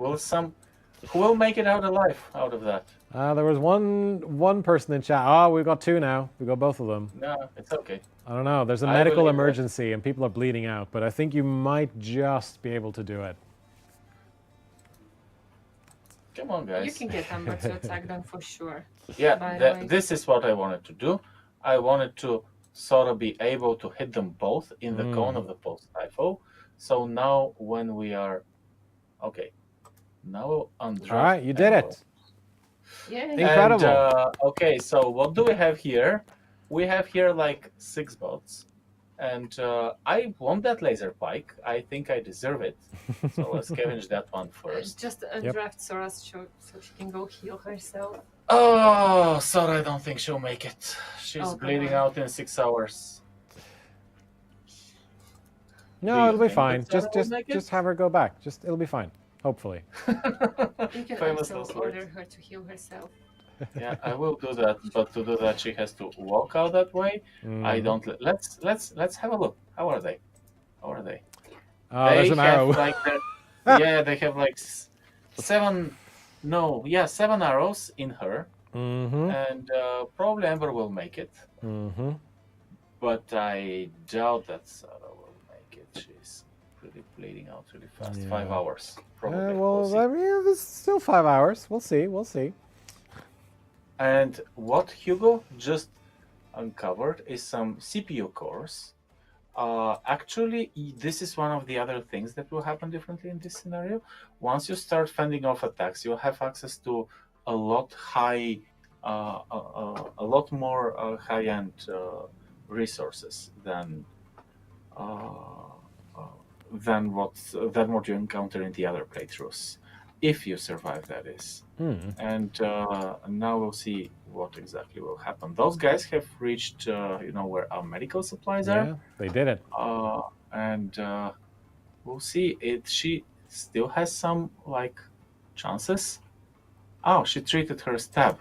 Who will make it out alive out of that? There was one person in chat. Oh, we've got two now. We got both of them. No, it's okay. I don't know. There's a I medical believe that. emergency and people are bleeding out, but I think you might just be able to do it. Come on, guys. You can get Amber to attack them for sure. Yeah, By the way. this is what I wanted to do. I wanted to sort of be able to hit them both in the cone of the pulse rifle. So now when we are... Okay. Now Andrea. All right, you did it. Yeah. Incredible. And, okay, so what do we have here? We have here like 6 bots. And I want that laser pike. I think I deserve it. So let's scavenge that one first. Just draft Sora's so she can go heal herself. Oh, Sora, I don't think she'll make it. She's Oh, come bleeding on. out in 6 hours. Do No, you it'll be think fine. that Sarah will Just make it? just have her go back. It'll be fine. Hopefully. You can Famous also last order words. her to heal herself. Yeah, I will do that, but to do that, she has to walk out that way. I Mhm. don't. Let's have a look. How are they? How are they? Oh, there's They an have arrow. like the, yeah, they have like seven, no, yeah, 7 arrows in her, Mm-hmm. and probably Amber will make it, Mm-hmm. but I doubt that Sarah will make it. She's really bleeding out really fast. Five Yeah. hours, probably. We'll Well, see. I mean, it's still 5 hours. We'll see. We'll see. And what Hugo just uncovered is some CPU cores. Actually, this is one of the other things that will happen differently in this scenario. Once you start fending off attacks, you'll have access to a lot a lot more high-end resources uh, uh, than what you encounter in the other playthroughs, if you survive, that is. Hmm. And now we'll see what exactly will happen. Those guys have reached, where our medical supplies are, Yeah, they did it. and we'll see. She still has some like chances. Oh, she treated her stab.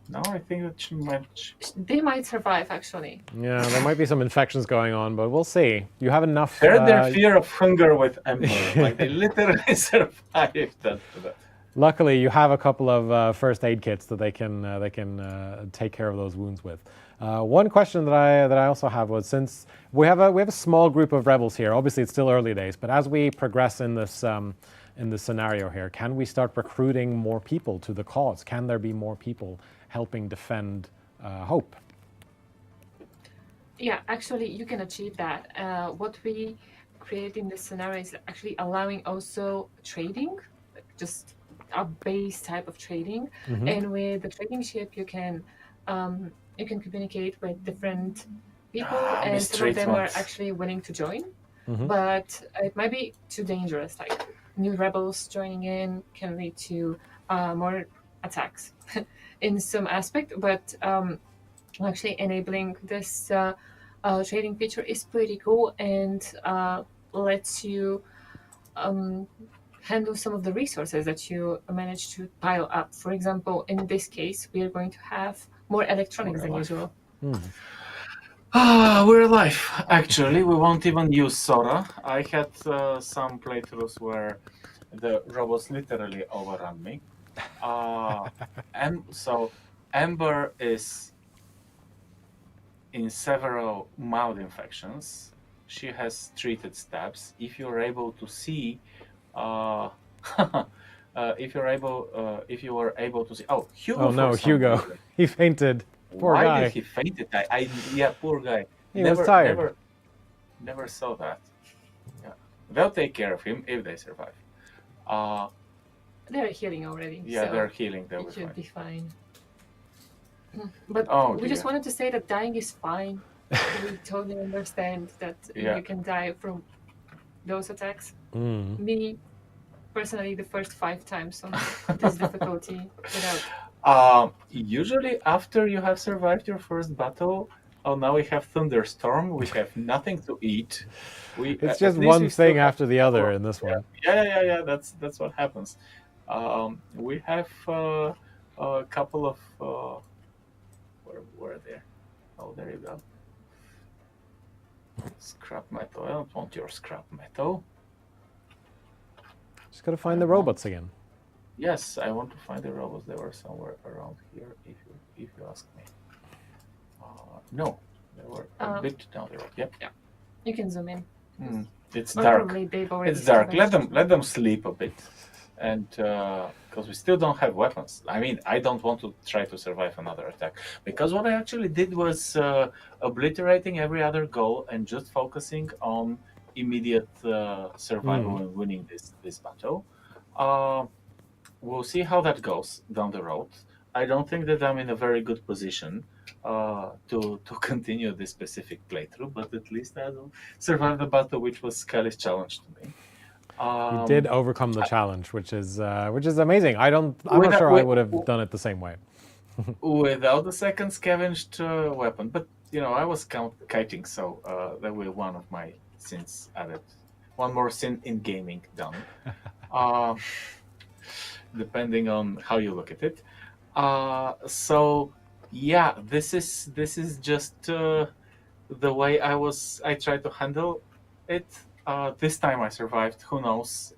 Now I think that she might. They might survive, actually. Yeah, there might be some infections going on, but we'll see. You have enough. Share their fear of hunger with Ember. Like they literally survived that. Luckily, you have a couple of first aid kits that they can take care of those wounds with. One question that I also have was, since we have a small group of rebels here. Obviously, it's still early days, but as we progress in this scenario here, can we start recruiting more people to the cause? Can there be more people helping defend Hope? Yeah, actually, you can achieve that. What we create in this scenario is actually allowing also trading, like just a base type of trading. Mm-hmm. And with the trading ship, you can communicate with different people, and some of them are Mistreatment. actually willing to join. Mm-hmm. But it might be too dangerous. Like new rebels joining in can lead to more attacks in some aspect, but actually enabling this trading feature is pretty cool and lets you um, handle some of the resources that you manage to pile up. For example, in this case, we are going to have more electronics We're than alive. usual. We're alive. Actually, we won't even use Sora. I had some playthroughs where the robots literally overrun me. And so Ember is in several mild infections. She has treated stabs. If you're able to see, uh, if you were able to see, oh, Hugo Oh for no, some Hugo, reason. he fainted. Poor Why did guy. he faint? Yeah, poor guy. He was Never, tired. never, never saw that. Yeah, they'll take care of him if they survive. Uh, They're healing already, yeah, so they're healing. They'll it be should fine. be fine. But Oh we just dear. wanted to say that dying is fine. We totally understand that Yeah. you can die from those attacks. Mm. Me, personally, the first 5 times on this difficulty without. Usually after you have survived your first battle, oh, now we have thunderstorm. We have nothing to eat. We It's at just least one we still thing have after the a couple other of, in this one. yeah. That's what happens. We have a couple of where are they? Oh, there you go. Scrap metal. I don't want your scrap metal. Just gotta find I the want- robots again. Yes, I want to find the robots. They were somewhere around here. If you ask me. No, they were a bit down the road. Yep. Yeah, you can zoom in. It's Or dark. probably they've already It's dark. survived. Let them sleep a bit, and because we still don't have weapons. I mean, I don't want to try to survive another attack, because what I actually did was obliterating every other goal and just focusing on immediate survival and winning this battle. Uh, we'll see how that goes down the road. I don't think that I'm in a very good position to continue this specific playthrough, but at least I will survive the battle, which was Scully's challenge to me. You did overcome the challenge, which is amazing. I'm not Without, sure I would have done it the same way. without the second scavenged weapon, but I was kiting, so that was one of my sins added. One more sin in gaming done. Depending on how you look at it. So yeah, this is just the way I try to handle it. This time I survived. Who knows?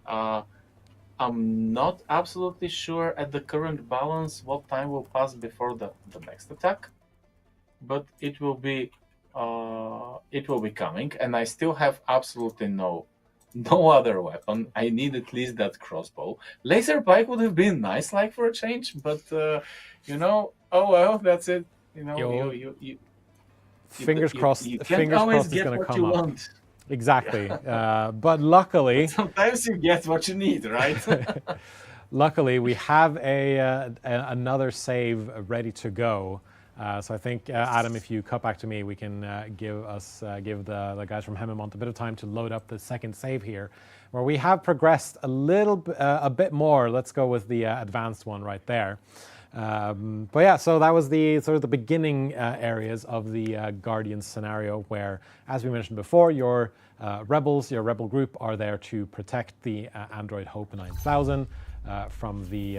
I'm not absolutely sure at the current balance what time will pass before the next attack, but it will be coming, and I still have absolutely no other weapon. I need at least that crossbow. Laser pike would have been nice, like for a change, but oh well, that's it. You know, You'll, you fingers you, crossed. you can't Fingers always crossed is get going to what come you up. want, Exactly. But but luckily, sometimes you get what you need, right? luckily, we have another save ready to go. So I think, Adam, if you cut back to me, we can give the guys from Haemimont a bit of time to load up the second save here, where we have progressed a bit more. Let's go with the advanced one right there. But yeah, so that was the sort of the beginning areas of the Guardian scenario, where, as we mentioned before, your rebel group are there to protect the android Hope 9000 from the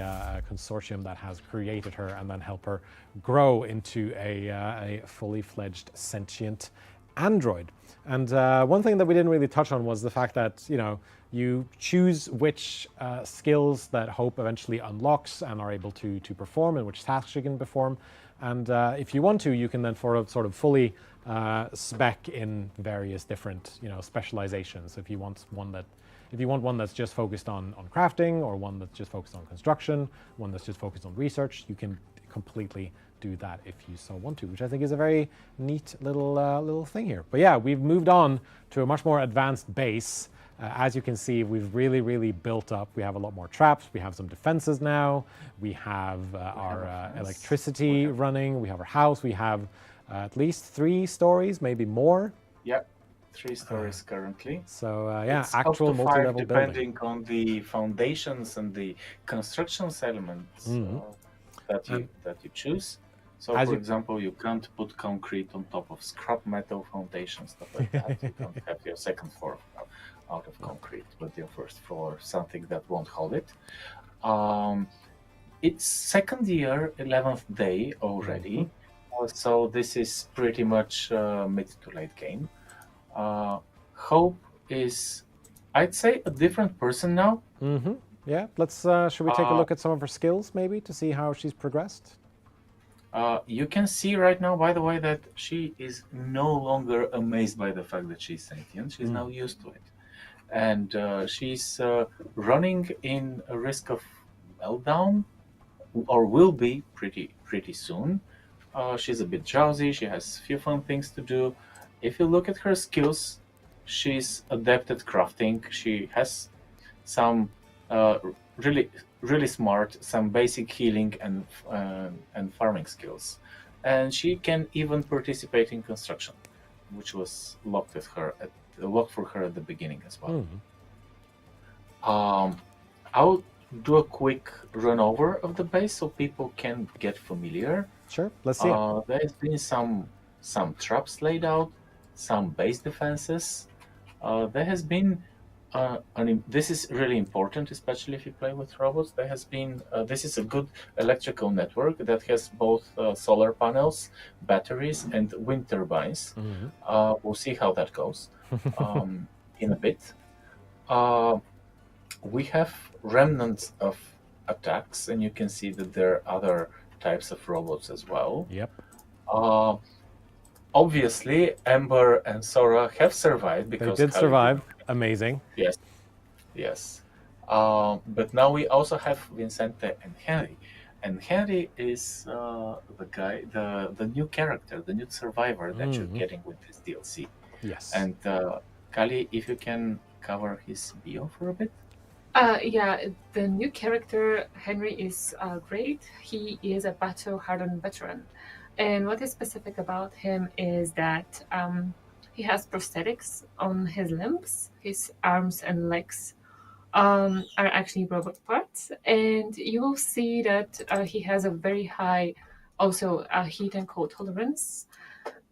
consortium that has created her, and then help her grow into a fully fledged sentient android. And one thing that we didn't really touch on was the fact that, you choose which skills that Hope eventually unlocks and are able to perform, and which tasks she can perform. And if you want to, you can then sort of fully spec in various different specializations. If you want one that's just focused on crafting, or one that's just focused on construction, one that's just focused on research, you can completely do that if you so want to, which I think is a very neat little thing here. But yeah, we've moved on to a much more advanced base. As you can see, we've really built up. We have a lot more traps. We have some defenses now. We have our electricity running. We have our house. We have at least 3 stories, maybe more. Yep, 3 stories currently. So It's actual up to 5 multi-level building. depending on the foundations and the constructions elements that you choose. So, for example, you can't put concrete on top of scrap metal foundations, stuff like that. You don't have your second floor out of concrete, but your first floor something that won't hold it. It's second year, 11th day already. So this is pretty much mid to late game. Hope is, I'd say, a different person now. Yeah, let's. Should we take a look at some of her skills, maybe, to see how she's progressed? You can see right now, by the way, that she is no longer amazed by the fact that she's sentient. She's now used to it. And she's running in a risk of meltdown, or will be pretty soon. She's a bit drowsy. She has few fun things to do. If you look at her skills, she's adept at crafting. She has some really smart, some basic healing and farming skills, and she can even participate in construction, which was locked for her at the beginning as well. I'll do a quick run over of the base so people can get familiar. Sure, let's see it. There's been some traps laid out, some base defenses. There has been this is really important, especially if you play with robots. There has been this is a good electrical network that has both solar panels, batteries, and wind turbines. We'll see how that goes in a bit. We have remnants of attacks, and you can see that there are other types of robots as well. Yep. Obviously, Amber and Sora have survived because they did survive. Amazing. Yes. But now we also have Vincente and Henry. And Henry is the new character, the new survivor that you're getting with this DLC. Yes. And Kali, if you can cover his bio for a bit. Yeah, the new character, Henry, is great. He is a battle-hardened veteran. And what is specific about him is that he has prosthetics on his limbs. His arms and legs are actually robot parts. And you will see that he has a very high, also heat and cold tolerance.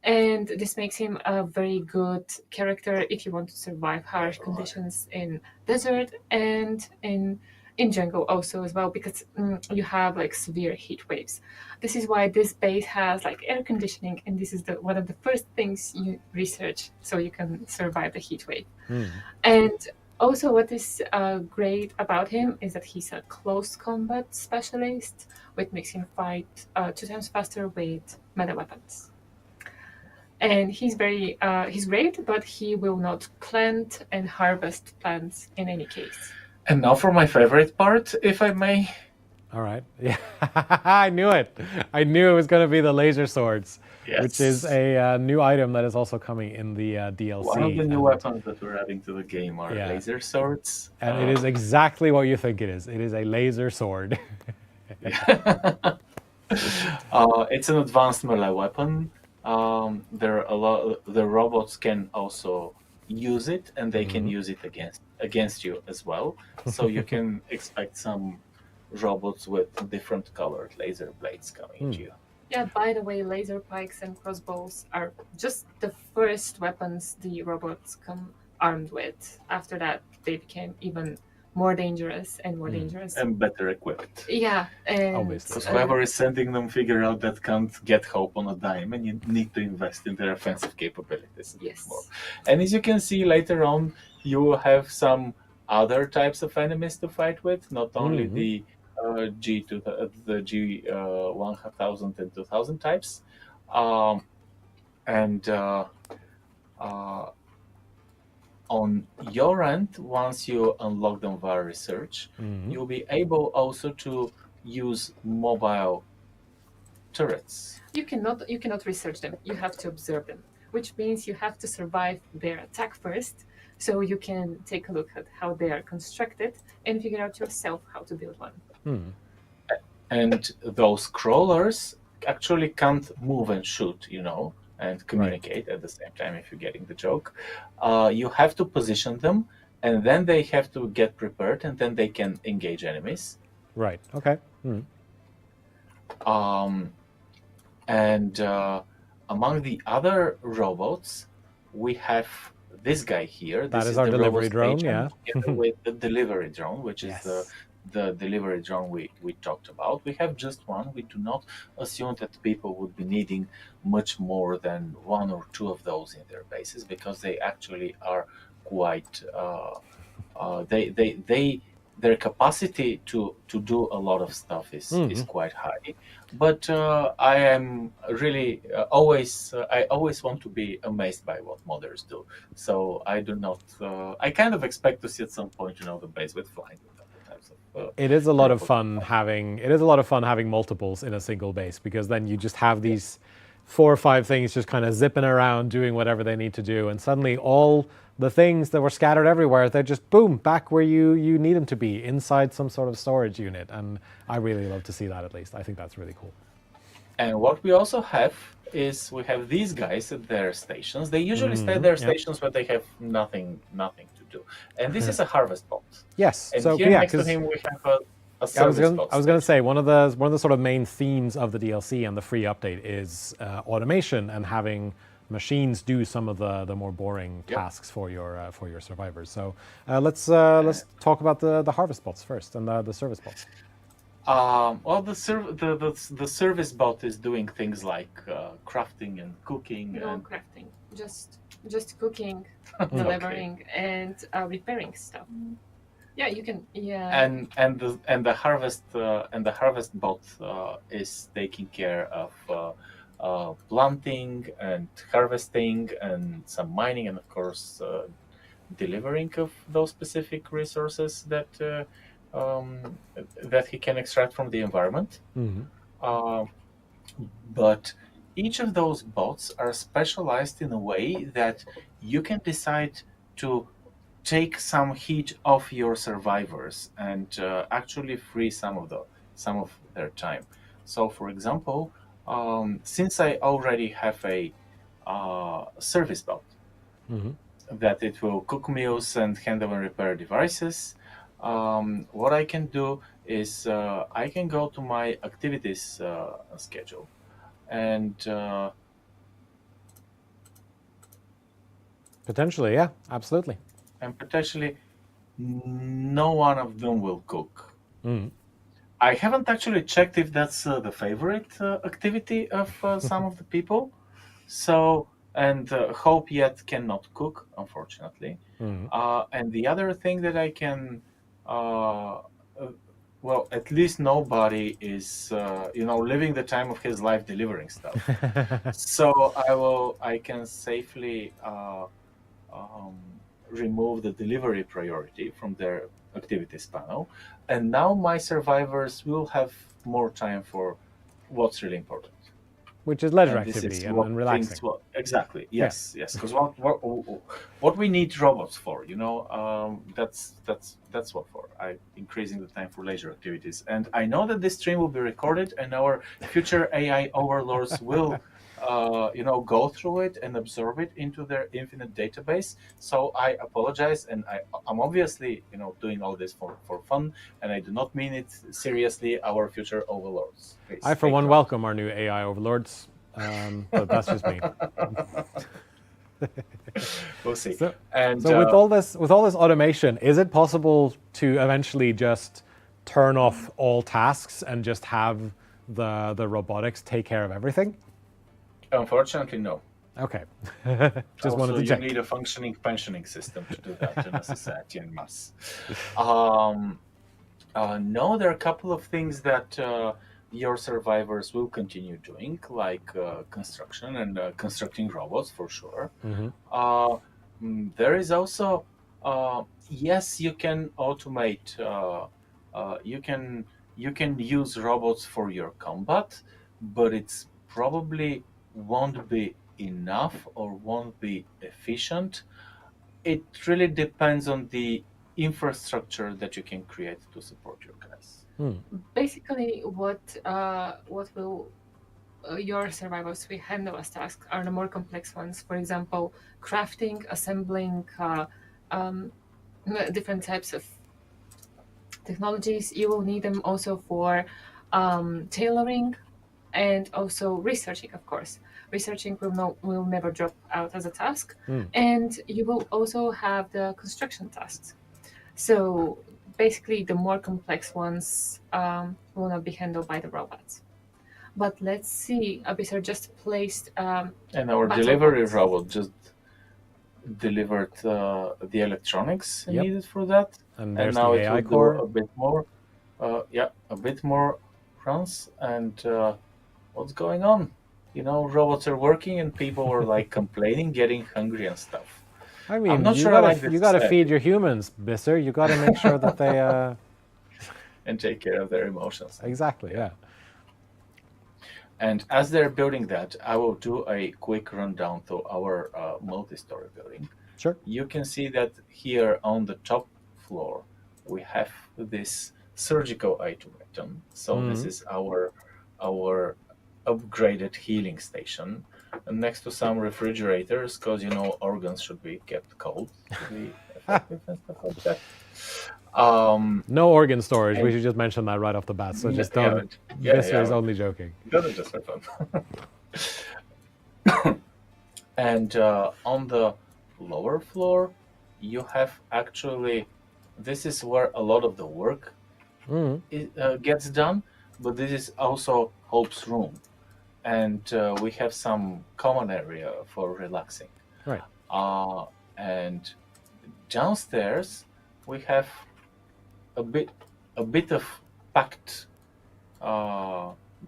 And this makes him a very good character if you want to survive harsh conditions in desert and in in jungle also as well, because you have like severe heat waves. This is why this base has like air conditioning, and this is one of the first things you research so you can survive the heat wave. And also, what is great about him is that he's a close combat specialist, which makes him fight 2 times faster with melee weapons. And he's great, but he will not plant and harvest plants in any case. And now for my favorite part, if I may. All right. Yeah, I knew it. I knew it was going to be the laser swords, which is Yes. a new item that is also coming in the DLC. One of the new and, weapons that we're adding to the game are Yeah. laser swords. and it is exactly what you think it is. It is a laser sword. It's an advanced melee weapon. There are a lot. The robots can also use it, and they can use it against you as well. So you can expect some robots with different colored laser blades coming at you. Yeah, by the way, laser pikes and crossbows are just the first weapons the robots come armed with. After that, they became even more dangerous and more dangerous. And better equipped. Yeah, and Obviously. Because whoever is sending them figure out that can't get hope on a dime, and you need to invest in their offensive capabilities a bit yes, more. And as you can see later on, you will have some other types of enemies to fight with, not only the G 1000 and 2000 types, and on your end, once you unlock them via research, you'll be able also to use mobile turrets. you cannot research them. You have to observe them, which means you have to survive their attack first, so you can take a look at how they are constructed and figure out yourself how to build one. And those crawlers actually can't move and shoot, and communicate at the same time, if you're getting the joke. You have to position them, and then they have to get prepared, and then they can engage enemies. Right. Okay. And among the other robots, we have this guy here. That This is our the delivery robot drone, agent, yeah. together with the delivery drone, which is Yes. the delivery drone we talked about. We have just one. We do not assume that people would be needing much more than one or two of those in their bases, because they actually are quite their capacity to do a lot of stuff is quite high. But I am really I always want to be amazed by what modders do. So I do not. I kind of expect to see at some point, the base with flying with other types of. It is a lot of robot. fun having. It is a lot of fun having multiples in a single base, because then you just have these 4 or 5 things just kind of zipping around doing whatever they need to do, and suddenly all the things that were scattered everywhere, they're just boom back where you need them to be, inside some sort of storage unit. And I really love to see that. At least I think that's really cool. And what we also have is we have these guys at their stations. They usually stay at their stations where they have nothing to do. And this is a harvest bot. Yes. And So here yeah, next to 'cause him we have a I service bot. was going to say one of the sort of main themes of the DLC and the free update is automation and having machines do some of the more boring tasks for your survivors. So let's talk about the harvest bots first and the service bots. Well, the service bot is doing things like crafting and cooking. No and crafting, just cooking, delivering, and repairing stuff. Yeah, you can. Yeah. and the harvest bot is taking care of planting and harvesting and some mining, and of course delivering of those specific resources that he can extract from the environment. But each of those bots are specialized in a way that you can decide to take some heat off your survivors and actually free some of their time. So, for example, since I already have a service bot that it will cook meals and handle and repair devices, what I can do is I can go to my activities schedule and Potentially, yeah, absolutely. potentially no one of them will cook. I haven't actually checked if that's the favorite activity of some of the people. So, and Hope yet cannot cook, unfortunately. And the other thing that I can, uh, well, at least nobody is, living the time of his life delivering stuff. So I can safely um, remove the delivery priority from their activities panel. And now my survivors will have more time for what's really important. Which is leisure And this activity is and, what and things relaxing. well exactly Yeah. yes because what we need robots for, that's what for I increasing the time for leisure activities. And I know that this stream will be recorded and our future AI overlords will go through it and absorb it into their infinite database. So I apologize, and I'm obviously doing all this for fun, and I do not mean it seriously. Our future overlords, please I, for stay one, calm. welcome our new AI overlords, but that's just me. We'll see. So, And so with all this automation, is it possible to eventually just turn off all tasks and just have the robotics take care of everything? unfortunately, no. Okay, just Also, wanted to you check. need a functioning pensioning system to do that in a society en masse. Um, no, there are a couple of things that your survivors will continue doing, like construction and constructing robots for sure. Uh, there is also, yes, you can automate. You can use robots for your combat, but it's probably won't be enough or won't be efficient. It really depends on the infrastructure that you can create to support your guys. Basically, what will your survivors will handle as tasks are the more complex ones. For example, crafting, assembling different types of technologies. You will need them also for tailoring and also researching, of course. Researching will never drop out as a task. And you will also have the construction tasks. So basically, the more complex ones will not be handled by the robots. But let's see, Abyssar just placed And our battle delivery bots. robot just delivered the electronics Yep. needed for that, And and there's now the it AI will do core. a bit more. A bit more runs. And what's going on? Robots are working, and people are like complaining, getting hungry and stuff. I I'm mean, not you sure I gotta like this you gotta feed society your humans, Bisser. You gotta make sure that they and take care of their emotions. exactly, yeah. And as they're building that, I will do a quick rundown to our multi-story building. Sure. You can see that here on the top floor, we have this surgical item. So this is our upgraded healing station, and next to some refrigerators, because organs should be kept cold to be effective and stuff like that. No organ storage. We And should just mention that right off the bat. So just yeah, don't. yeah, Bisser is yeah. only joking. Got it just for fun. And on the lower floor, you have actually, this is where a lot of the work gets done, but this is also Hope's room. And we have some common area for relaxing. Right. And downstairs, we have a bit of packed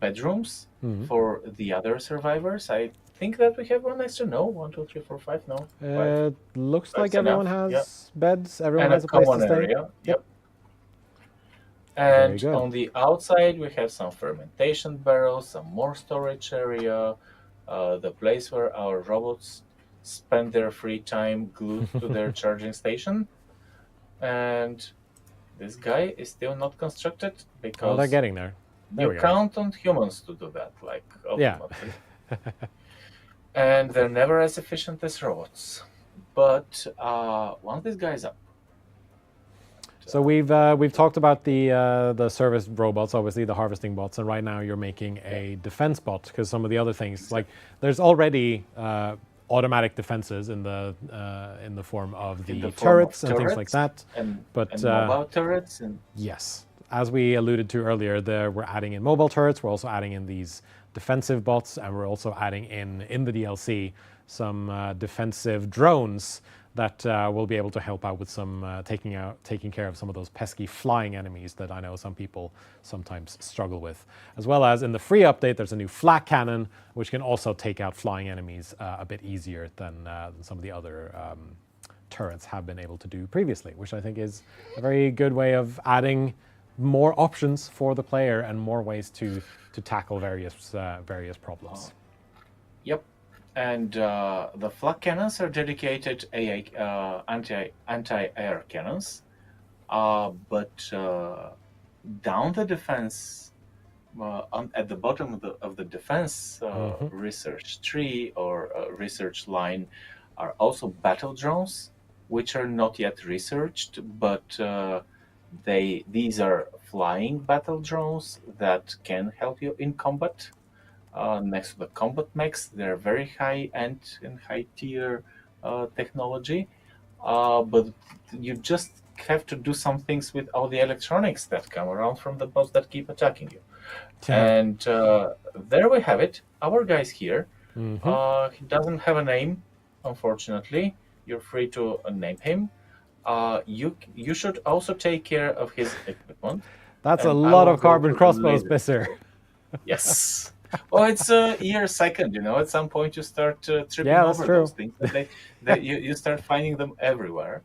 bedrooms for the other survivors. I think that we have one extra. No, 1, 2, 3, 4, 5. No, 5. Looks like That's everyone enough. has beds. Everyone And a has a place to common stay. area. Yep. Very And good. on the outside, we have some fermentation barrels, some more storage area, the place where our robots spend their free time glued to their charging station. And this guy is still not constructed Oh, they're because getting there. There you we go. count on humans to do that, like Yeah. ultimately. And they're never as efficient as robots. But once this guy's up, So we've talked about the service robots, obviously the harvesting bots, and right now you're making a defense bot because some of the other things like there's already automatic defenses in the form of the turrets and things like that. and But mobile turrets and yes, as we alluded to earlier, we're adding in mobile turrets. We're also adding in these defensive bots, and we're also adding in the DLC some defensive drones that will be able to help out with some taking care of some of those pesky flying enemies that I know some people sometimes struggle with. As well as in the free update, there's a new flak cannon, which can also take out flying enemies a bit easier than some of the other turrets have been able to do previously, which I think is a very good way of adding more options for the player and more ways to tackle various problems. Yep. And the flak cannons are dedicated anti-air cannons, but down the defense, at the bottom of the defense research tree or research line, are also battle drones, which are not yet researched, but these are flying battle drones that can help you in combat. Next to the combat mechs, they're very high-end and high-tier technology, but you just have to do some things with all the electronics that come around from the bots that keep attacking you. And there we have it. Our guy's here. He doesn't have a name, unfortunately. You're free to name him. You should also take care of his equipment. That's a And lot I of will go carbon to the crossbows, laser. Bisser. Yes. Well, it's a year second, At some point, you start tripping Yeah, that's over true. those things. And you start finding them everywhere.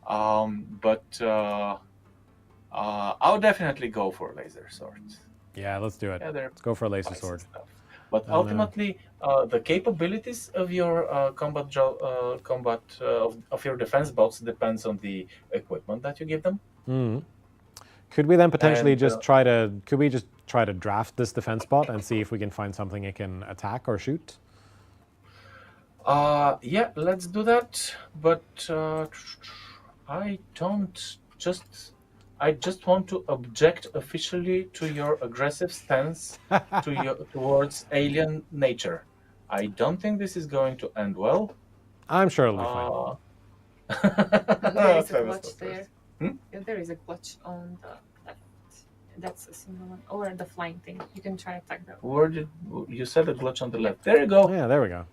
But I'll definitely go for laser swords. Yeah, let's do it. Yeah, Let's go for a laser sword. Stuff. But ultimately, the capabilities of your combat of your defense bots depends on the equipment that you give them. Could we then potentially could we just try to draft this defense bot and see if we can find something it can attack or shoot? Yeah, let's do that. But I just want to object officially to your aggressive stance towards alien nature. I don't think this is going to end well. I'm sure it'll be fine. There is a glitch there. Yeah, there is a glitch on the left. That's a single one. Or the flying thing. You can try to attack that. Where did you said a glitch on the left? There you go. Yeah, there we go.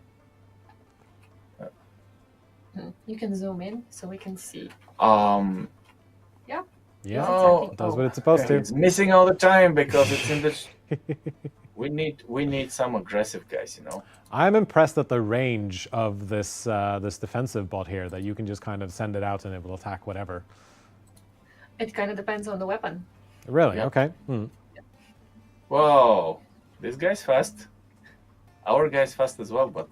You can zoom in so we can see. Yeah, Oh, does what it's supposed to. It's missing all the time because it's in the. We need some aggressive guys, I'm impressed at the range of this defensive bot here, that you can just kind of send it out and it will attack whatever. It kind of depends on the weapon. Really? Yeah. Okay. Whoa, this guy's fast. Our guy's fast as well, but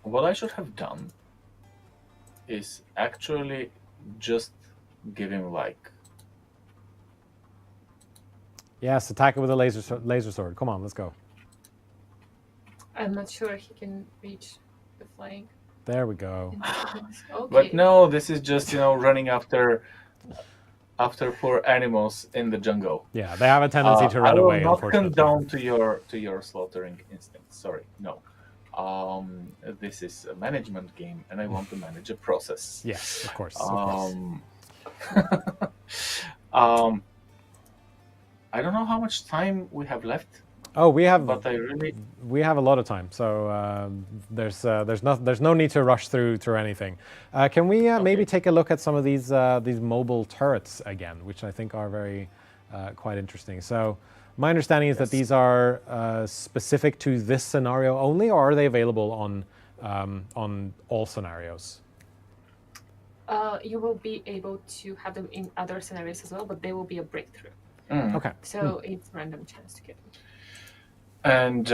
what I should have done is actually just give him Yes, attack it with a laser sword. Come on, let's go. I'm not sure he can reach the flying. There we go. Okay. But no, this is just running after poor animals in the jungle. Yeah, they have a tendency to run away. I will not Unfortunately, condone to your slaughtering instinct. Sorry, no. This is a management game, and I want to manage a process. Yes, of course. I don't know how much time we have left. Oh, we have. But we have a lot of time, so there's no need to rush through anything. Can we maybe take a look at some of these mobile turrets again, which I think are very quite interesting. So my understanding is that these are specific to this scenario only, or are they available on all scenarios? You will be able to have them in other scenarios as well, but they will be a breakthrough. Okay. So it's random chance to get them. And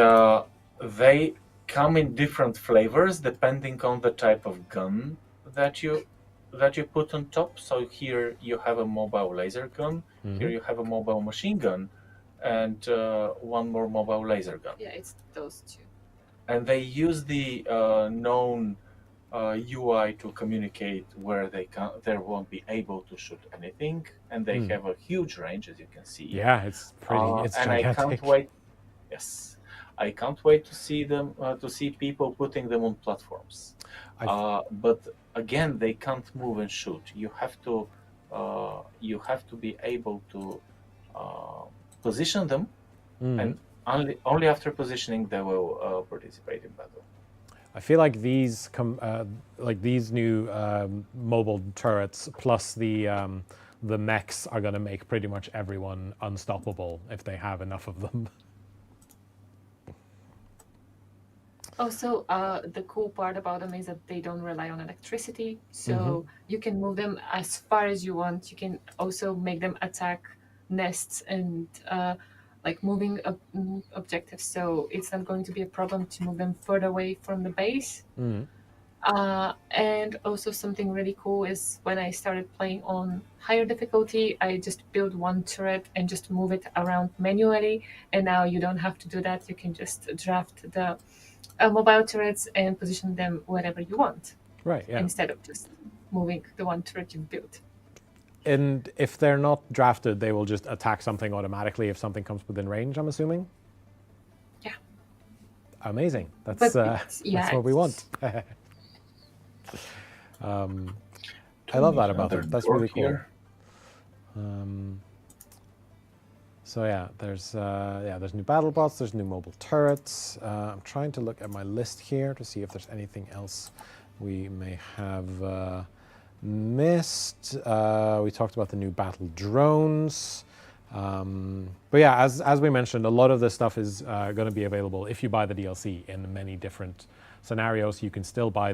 they come in different flavors depending on the type of gun that you put on top. So here you have a mobile laser gun. Here you have a mobile machine gun, and one more mobile laser gun. Yeah, it's those two. And they use the known UI to communicate where they won't be able to shoot anything, and they have a huge range, as you can see. Yeah, it's pretty. It's and gigantic. I can't wait. Yes, I can't wait to see them, to see people putting them on platforms. But again, they can't move and shoot. You have to be able to position them, and only after positioning they will participate in battle. I feel like these new mobile turrets plus the mechs are going to make pretty much everyone unstoppable if they have enough of them. Also, the cool part about them is that they don't rely on electricity, so you can move them as far as you want. You can also make them attack nests and like moving objectives, so it's not going to be a problem to move them further away from the base. And also something really cool is when I started playing on higher difficulty, I just build one turret and just move it around manually, and now you don't have to do that. You can just draft the mobile turrets and position them wherever you want. Right, yeah. Instead of just moving the one turret you've built. And if they're not drafted, they will just attack something automatically if something comes within range, I'm assuming? Yeah. Amazing. That's what we want. I love that about them. That's really cool. So yeah, there's new battle bots, there's new mobile turrets. I'm trying to look at my list here to see if there's anything else we may have missed. We talked about the new battle drones. But yeah, as we mentioned, a lot of this stuff is going to be available if you buy the DLC in many different scenarios. You can still buy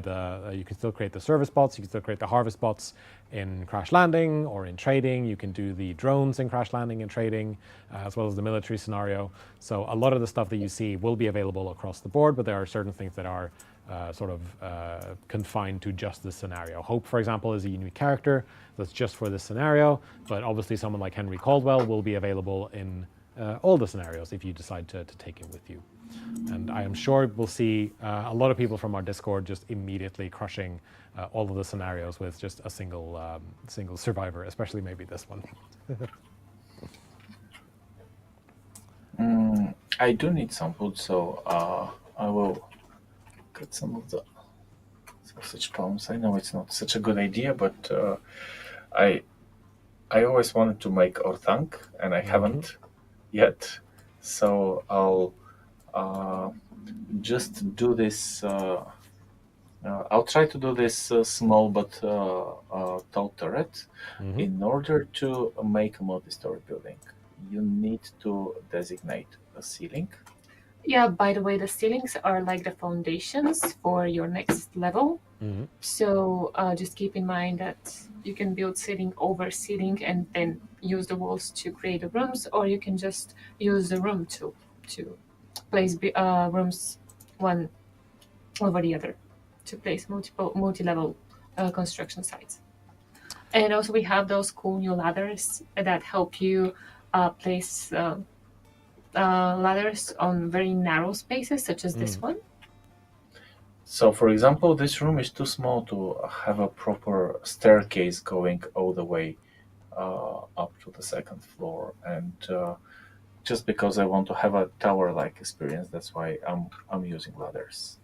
you can still create the service bots, you can still create the harvest bots in Crash Landing or in trading. You can do the drones in Crash Landing and trading, as well as the military scenario. So a lot of the stuff that you see will be available across the board, but there are certain things that are confined to just this scenario. Hope, for example, is a unique character that's just for this scenario, but obviously someone like Henry Caldwell will be available in all the scenarios if you decide to take him with you. And I am sure we'll see a lot of people from our Discord just immediately crushing all of the scenarios with just a single survivor, especially maybe this one. I do need some wood, so I will get some of the sausage palms. I know it's not such a good idea, but I always wanted to make orthanc, and I haven't yet. So I'll just do this. I'll try to do this small but tall turret. In order to make a multi-story building, you need to designate a ceiling. Yeah, by the way, the ceilings are like the foundations for your next level. So just keep in mind that you can build ceiling over ceiling and then use the walls to create the rooms, or you can just use the room to place rooms one over the other to place multi-level construction sites. And also we have those cool new ladders that help you place ladders on very narrow spaces, such as this one. So, for example, this room is too small to have a proper staircase going all the way up to the second floor, and just because I want to have a tower-like experience, that's why I'm using ladders.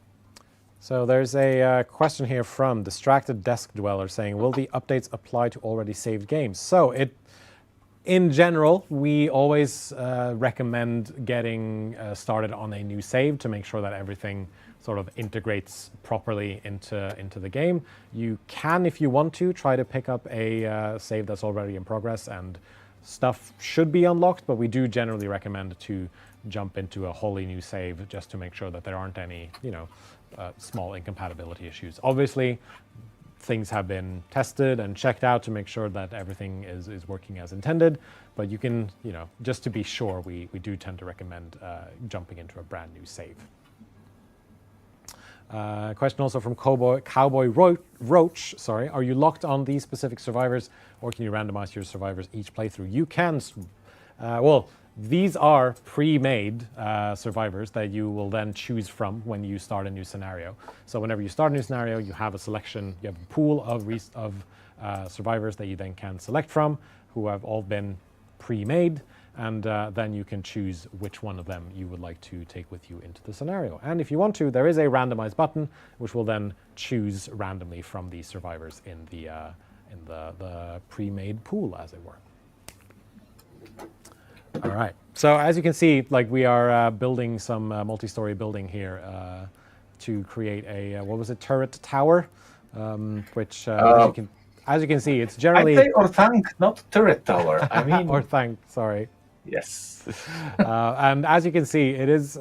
So there's a question here from Distracted Desk Dweller saying, will the updates apply to already saved games? So in general, we always recommend getting started on a new save to make sure that everything sort of integrates properly into the game. You can, if you want to, try to pick up a save that's already in progress, and stuff should be unlocked, but we do generally recommend to jump into a wholly new save just to make sure that there aren't any, small incompatibility issues. Obviously, things have been tested and checked out to make sure that everything is working as intended, but you can, just to be sure, we do tend to recommend jumping into a brand new save. Question also from Cowboy Roach. Sorry, are you locked on these specific survivors, or can you randomize your survivors each playthrough? You can. Well, these are pre-made survivors that you will then choose from when you start a new scenario. So whenever you start a new scenario, you have a selection. You have a pool of survivors that you then can select from, who have all been pre-made. and then you can choose which one of them you would like to take with you into the scenario. And if you want to, there is a randomize button, which will then choose randomly from the survivors in the pre-made pool, as it were. All right. So as you can see, like we are building some multi-story building here to create a what was it, turret tower, which as you can see, it's generally I say Orthanc, not turret tower. I mean Orthanc, sorry. Yes. And as you can see, it is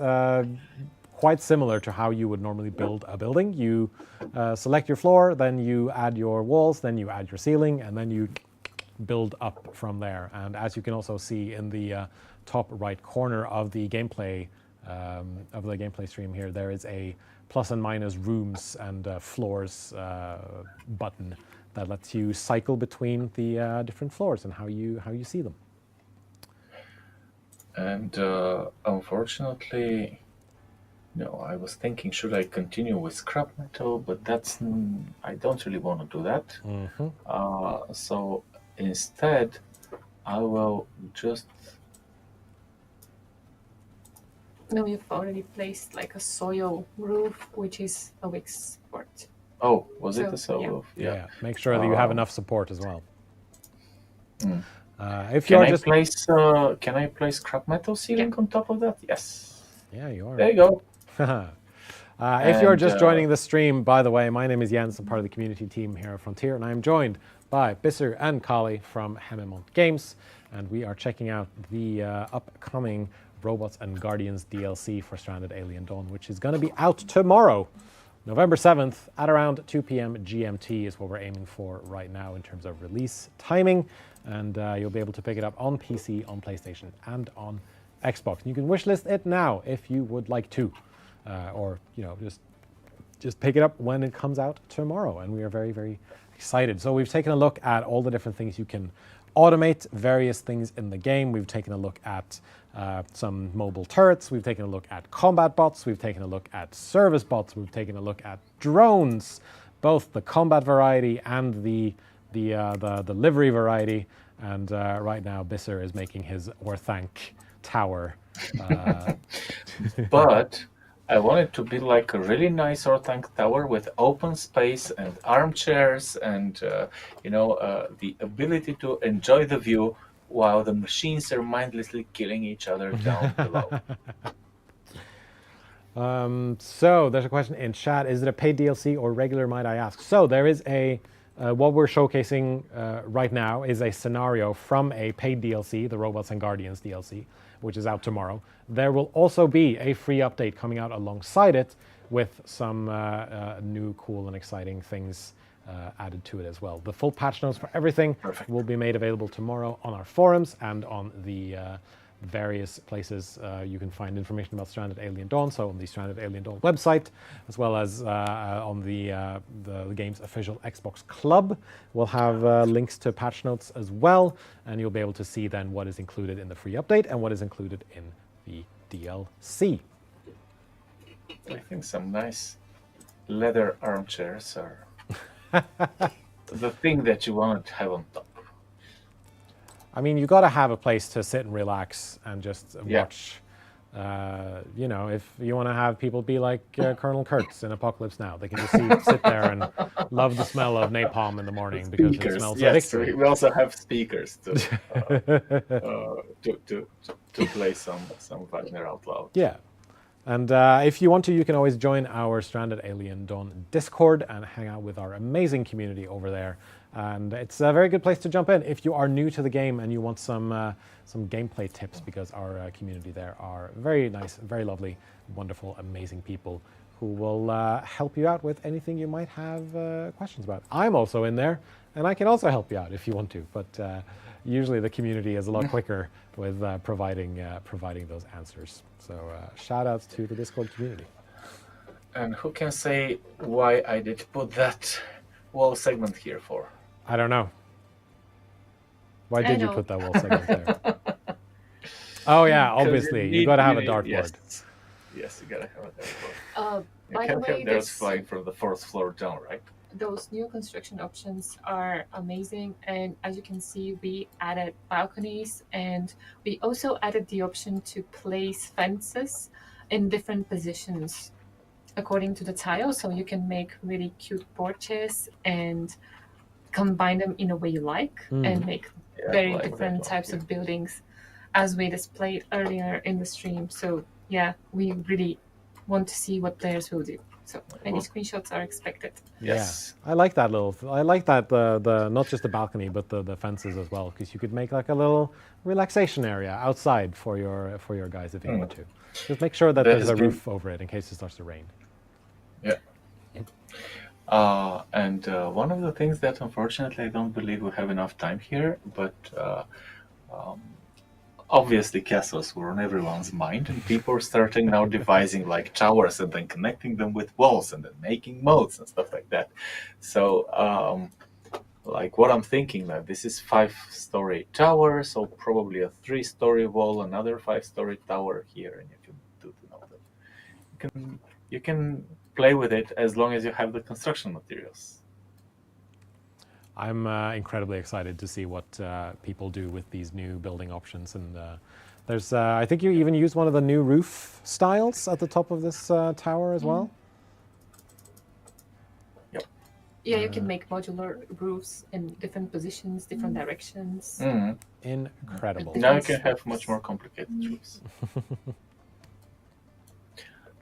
quite similar to how you would normally build a building. You select your floor, then you add your walls, then you add your ceiling, and then you build up from there. And as you can also see in the top right corner of the gameplay stream here, there is a plus and minus rooms and floors button that lets you cycle between the different floors and how you see them. And unfortunately, no, I was thinking, should I continue with scrap metal? But that's, I don't really want to do that. Mm-hmm. So instead, I will just... No, you've already placed like a soil roof, which is a weak support. Oh, was it So, a soil yeah. roof? Yeah. Make sure that you have enough support as well. If Can you're I just place scrap metal ceiling on top of that? Yes. yeah, you are. There you go. If you're just joining the stream, by the way, my name is Jens. I'm part of the community team here at Frontier, and I'm joined by Bisser and Kali from Haemimont Games, and we are checking out the upcoming Robots and Guardians DLC for Stranded Alien Dawn, which is going to be out tomorrow, November 7th at around 2 p.m. GMT is what we're aiming for right now in terms of release timing, and you'll be able to pick it up on PC, on PlayStation, and on Xbox. You can wishlist it now if you would like to, or just pick it up when it comes out tomorrow. And we are very, very excited. So we've taken a look at all the different things you can automate, various things in the game. We've taken a look at some mobile turrets. We've taken a look at combat bots. We've taken a look at service bots. We've taken a look at drones, both the combat variety and the livery variety. And right now, Bisser is making his Orthanc tower. But I want it to be like a really nice Orthanc tower with open space and armchairs and the ability to enjoy the view while the machines are mindlessly killing each other down below. So there's a question in chat. Is it a paid DLC or regular, might I ask? So there is what we're showcasing right now is a scenario from a paid DLC, the Robots and Guardians DLC, which is out tomorrow. There will also be a free update coming out alongside it with some new, cool, and exciting things added to it as well. The full patch notes for everything will be made available tomorrow on our forums and on the various places you can find information about Stranded Alien Dawn, so on the Stranded Alien Dawn website, as well as on the game's official Xbox Club. We'll have links to patch notes as well, and you'll be able to see then what is included in the free update and what is included in the DLC. I think some nice leather armchairs are the thing that you want to have on top. I mean, you got to have a place to sit and relax and just watch. If you want to have people be like Colonel Kurtz in Apocalypse Now, they can just sit there and love the smell of napalm in the morning because it smells of victory. We also have speakers to play some Wagner out loud. Yeah. And if you want to, you can always join our Stranded Alien Dawn Discord and hang out with our amazing community over there. And it's a very good place to jump in if you are new to the game and you want some gameplay tips, because our community there are very nice, very lovely, wonderful, amazing people who will help you out with anything you might have questions about. I'm also in there, and I can also help you out if you want to. But usually the community is a lot quicker with providing those answers. So shout outs to the Discord community. And who can say why I did put that wall segment here for? I don't know. Why did you put that wall segment there? Oh yeah, obviously. You got to have a dartboard. Yes, you got to have a dartboard. By the way, there's flying from the fourth floor down, right? those new construction options are amazing. And as you can see, we added balconies, and we also added the option to place fences in different positions according to the tile. So you can make really cute porches and combine them in a way you like and make Yeah, very like that different one. types of buildings as we displayed earlier in the stream. So yeah, we really want to see what players will do. So any screenshots are expected. Yes. Yeah, I like that I like that the not just the balcony but the fences as well, because you could make like a little relaxation area outside for your guys if you want to. Just make sure that That there's has a been- roof over it in case it starts to rain. Yeah. And one of the things that unfortunately I don't believe we have enough time here, but obviously castles were on everyone's mind, and people are starting now devising like towers and then connecting them with walls and then making moats and stuff like that. So like what I'm thinking now, this is 5-story tower, so probably a 3-story wall, another 5-story tower here, and you can do that. You can play with it as long as you have the construction materials. I'm incredibly excited to see what people do with these new building options, and there's I think you even use one of the new roof styles at the top of this tower as well. Yeah, you can make modular roofs in different positions, different directions. Incredible. Now you can have much more complicated roofs.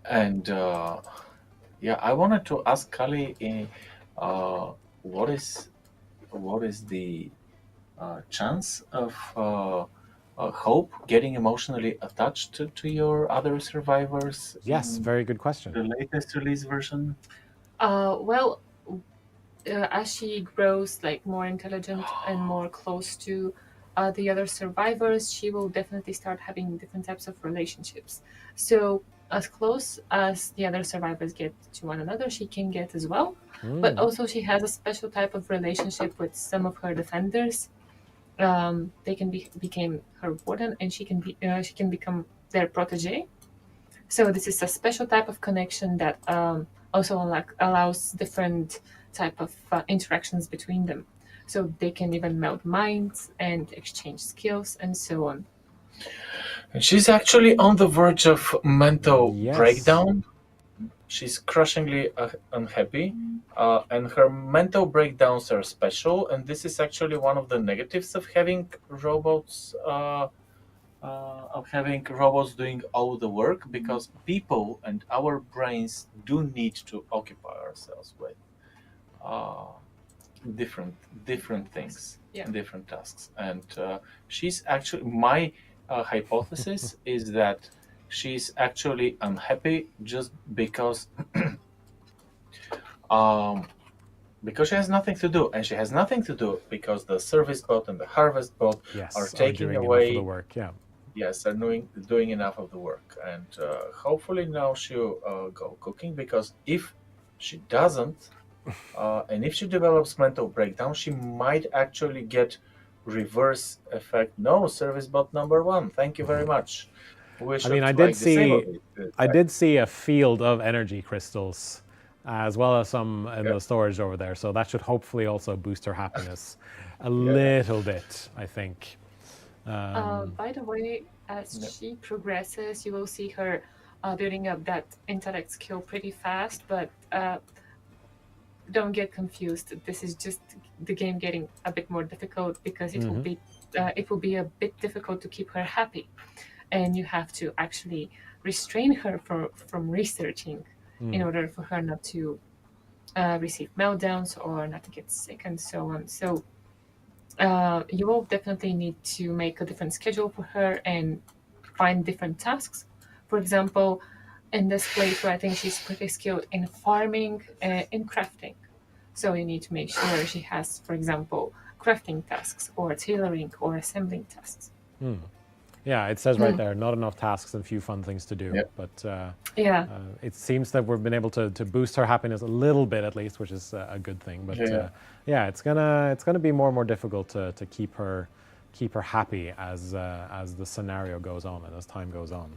And yeah, I wanted to ask Kali, what is the chance of Hope getting emotionally attached to your other survivors? Yes, in very good question. the latest release version? Well, as she grows like more intelligent and more close to the other survivors, she will definitely start having different types of relationships. So as close as the other survivors get to one another, she can get as well. But also she has a special type of relationship with some of her defenders. They can become her warden, and she can become their protege. So this is a special type of connection that also allows different type of interactions between them. So they can even meld minds and exchange skills and so on. And she's actually on the verge of mental Yes. breakdown. She's crushingly unhappy, and her mental breakdowns are special. And this is actually one of the negatives of having robots. Of having robots doing all the work, because people and our brains do need to occupy ourselves with uh, different things, Yeah. different tasks. And she's actually my hypothesis is that she's actually unhappy just because because she has nothing to do, and she has nothing to do because the service bot and the harvest bot Yes, are taking doing away enough of the work. Yeah. Yes, are doing enough of the work, and hopefully now she'll go cooking, because if she doesn't, and if she develops mental breakdown, she might actually get reverse effect. No, service bot number 1, thank you very much. We should, I did see a field of energy crystals, as well as some in the storage over there. So that should hopefully also boost her happiness a little bit, I think. By the way, as she progresses, you will see her building up that intellect skill pretty fast, but don't get confused. This is just the game getting a bit more difficult, because it will be a bit difficult to keep her happy, and you have to actually restrain her from researching in order for her not to receive meltdowns or not to get sick and so on. So you will definitely need to make a different schedule for her and find different tasks. For example, in this playthrough, I think she's pretty skilled in farming and in crafting. So you need to make sure she has, for example, crafting tasks or tailoring or assembling tasks. Yeah, it says right there, not enough tasks and few fun things to do. But it seems that we've been able to boost her happiness a little bit at least, which is a good thing. But it's gonna be more and more difficult to keep her happy as the scenario goes on and as time goes on.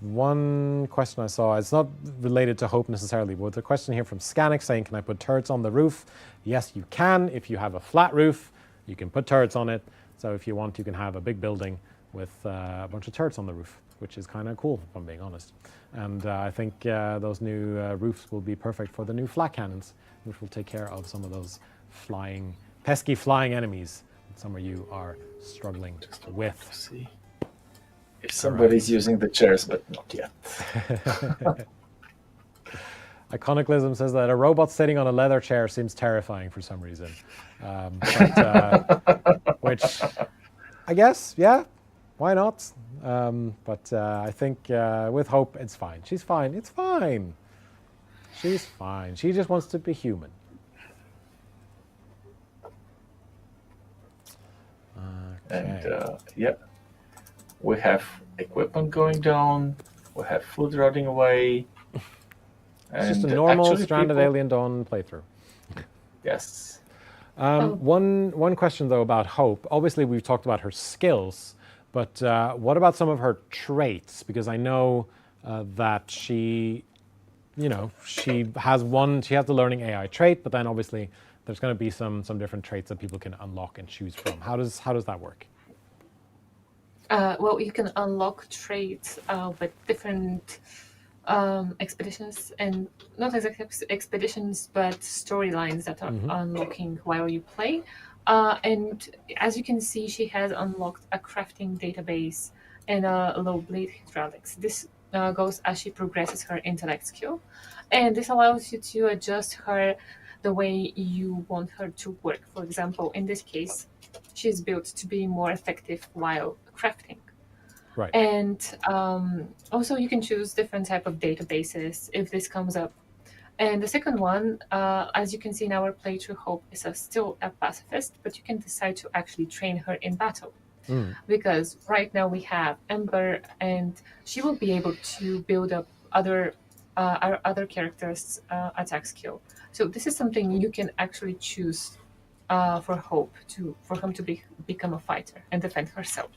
One question I saw, it's not related to Hope necessarily, but the question here from Scanix saying, can I put turrets on the roof? Yes, you can. If you have a flat roof, you can put turrets on it. So if you want, you can have a big building with a bunch of turrets on the roof, which is kind of cool, if I'm being honest. And I think those new roofs will be perfect for the new flak cannons, which will take care of some of those pesky flying enemies that some of you are struggling with. See if somebody's using the chairs, but not yet. Iconicalism says that a robot sitting on a leather chair seems terrifying for some reason. Which, I guess, yeah, why not? But I think with Hope, it's fine. She's fine. It's fine. She's fine. She just wants to be human. And yeah, we have equipment going down. We have food rotting away. It's just a normal Stranded Alien Dawn playthrough. Yes. One question though about Hope. Obviously, we've talked about her skills, but what about some of her traits? Because I know that she has the learning AI trait, but then obviously there's going to be some different traits that people can unlock and choose from. How does that work? Well, you can unlock traits with different expeditions, and not exactly expeditions, but storylines that are unlocking while you play. And as you can see, she has unlocked a crafting database and a low blade hydraulics. This goes as she progresses her intellect skill, and this allows you to adjust her the way you want her to work. For example, in this case, she's built to be more effective while crafting. Right. And also you can choose different type of databases if this comes up. And the second one, as you can see in our playthrough, Hope is still a pacifist, but you can decide to actually train her in battle. Because right now we have Ember, and she will be able to build up our other characters' attack skill. So this is something you can actually choose for Hope for him to become a fighter and defend herself.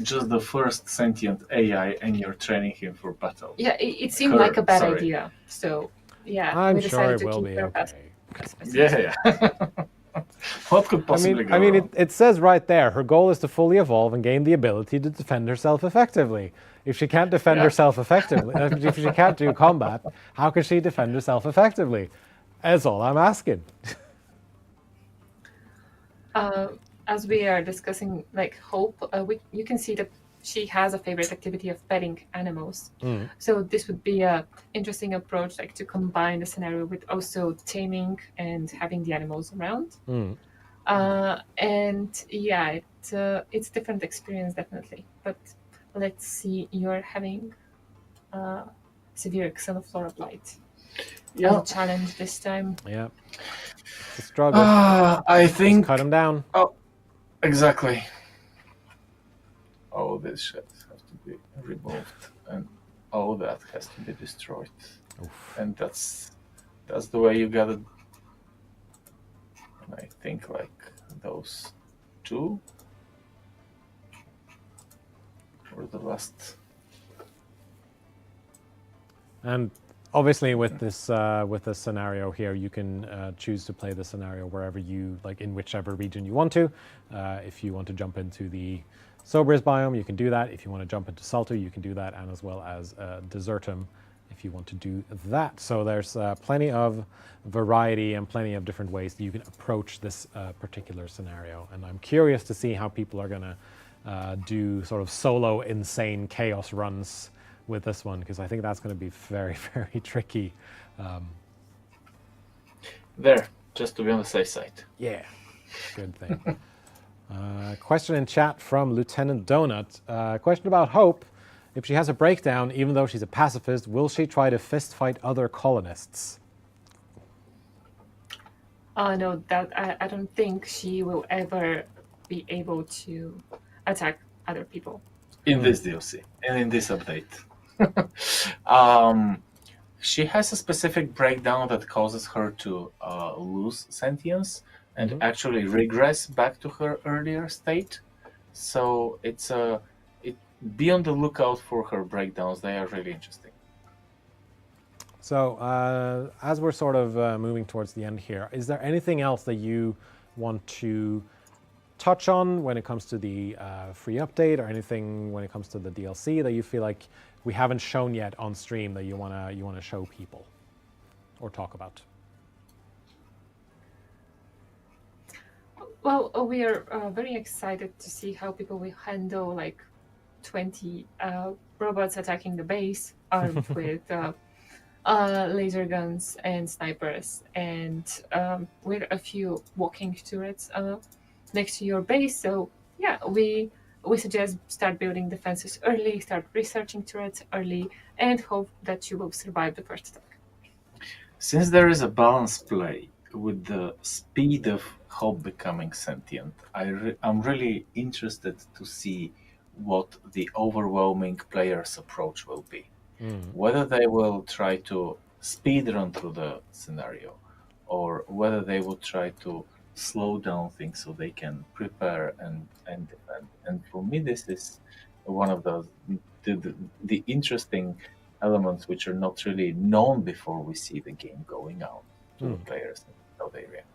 Just the first sentient AI, and you're training him for battle. Yeah, it seemed like a bad idea. So yeah, I'm we sure decided it will to be keep her okay. Yeah. What could possibly go I mean, wrong? it says right there, her goal is to fully evolve and gain the ability to defend herself effectively. If she can't defend herself effectively, if she can't do combat, how can she defend herself effectively? That's all I'm asking. As we are discussing, like Hope, you can see that she has a favorite activity of petting animals. So this would be a interesting approach, like to combine the scenario with also taming and having the animals around. And yeah, it's a different experience definitely. But let's see, you're having severe xenoflora blight. Yeah. As a challenge this time. Yeah. It's a struggle. I think. Just cut him down. Oh, exactly. All this shit has to be removed, and all that has to be destroyed. Oof. And that's the way you got it. And I think like those two were the last. And obviously, with this scenario here, you can choose to play the scenario wherever you like, in whichever region you want to. If you want to jump into the Sobers biome, you can do that. If you want to jump into Salto, you can do that, and as well as Desertum, if you want to do that. So there's plenty of variety and plenty of different ways that you can approach this particular scenario. And I'm curious to see how people are going to do sort of solo insane chaos runs with this one, because I think that's going to be very, very tricky. There, just to be on the safe side. Yeah, good thing. Question in chat from Lieutenant Donut. Question about Hope. If she has a breakdown, even though she's a pacifist, will she try to fist fight other colonists? No, that I don't think she will ever be able to attack other people. In this DLC and in this update. She has a specific breakdown that causes her to lose sentience and actually regress back to her earlier state. So be on the lookout for her breakdowns. They are really interesting. So, as we're sort of moving towards the end here, is there anything else that you want to touch on when it comes to the free update, or anything when it comes to the DLC that you feel like we haven't shown yet on stream that you wanna show people or talk about? Well, we are very excited to see how people will handle like 20 robots attacking the base armed with laser guns and snipers, and with a few walking turrets next to your base. So yeah, we suggest start building defenses early, start researching turrets early, and hope that you will survive the first attack. Since there is a balance play with the speed of Hope becoming sentient, I'm really interested to see what the overwhelming player's approach will be. Whether they will try to speed run through the scenario, or whether they will try to slow down things so they can prepare and defend. And for me, this is one of the interesting elements which are not really known before we see the game going out to the players and how they react.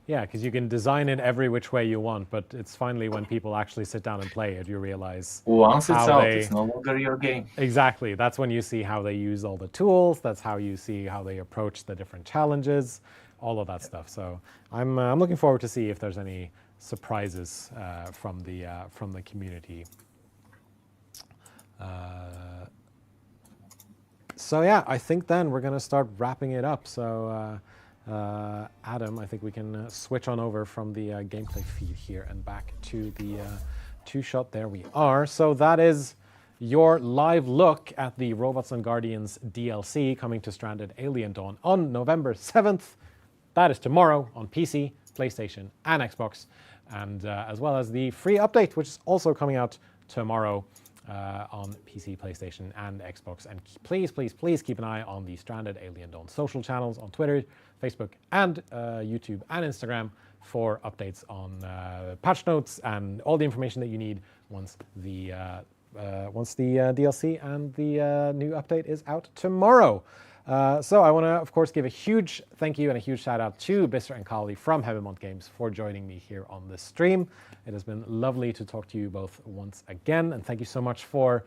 Yeah, because you can design it every which way you want, but it's finally when people actually sit down and play it, you realize Once it's how out, they... it's no longer your game. Exactly. That's when you see how they use all the tools. That's how you see how they approach the different challenges, all of that stuff. So I'm looking forward to see if there's any surprises from the community. So yeah, I think then we're going to start wrapping it up. So Adam, I think we can switch on over from the gameplay feed here and back to the two-shot. There we are. So that is your live look at the Robots and Guardians DLC coming to Stranded Alien Dawn on November 7th. That is tomorrow on PC, PlayStation, and Xbox, and as well as the free update, which is also coming out tomorrow on PC, PlayStation, and Xbox. And please, please, please keep an eye on the Stranded Alien Dawn social channels on Twitter, Facebook, and YouTube and Instagram for updates on patch notes and all the information that you need once the DLC and the new update is out tomorrow. So I want to, of course, give a huge thank you and a huge shout out to Bister and Kali from Haemimont Games for joining me here on this stream. It has been lovely to talk to you both once again, and thank you so much for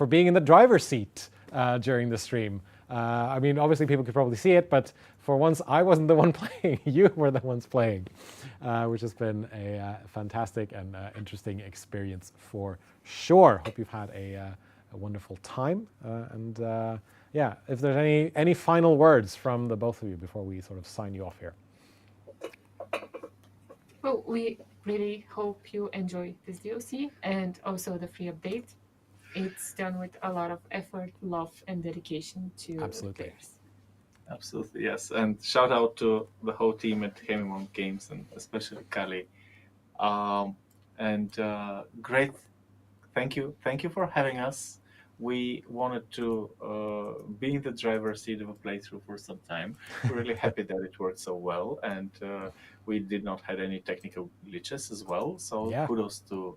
being in the driver's seat during the stream. I mean, obviously people could probably see it, but for once I wasn't the one playing. You were the ones playing, which has been a fantastic and interesting experience for sure. Hope you've had a wonderful time. Yeah, if there's any final words from the both of you before we sort of sign you off here. Well, we really hope you enjoy this DLC and also the free update. It's done with a lot of effort, love, and dedication to Absolutely. players. Absolutely, yes. And shout out to the whole team at Haemimont Games, and especially Kali. Great, thank you for having us. We wanted to be in the driver's seat of a playthrough for some time. We're really happy that it worked so well, and we did not have any technical glitches as well. So Yeah. kudos to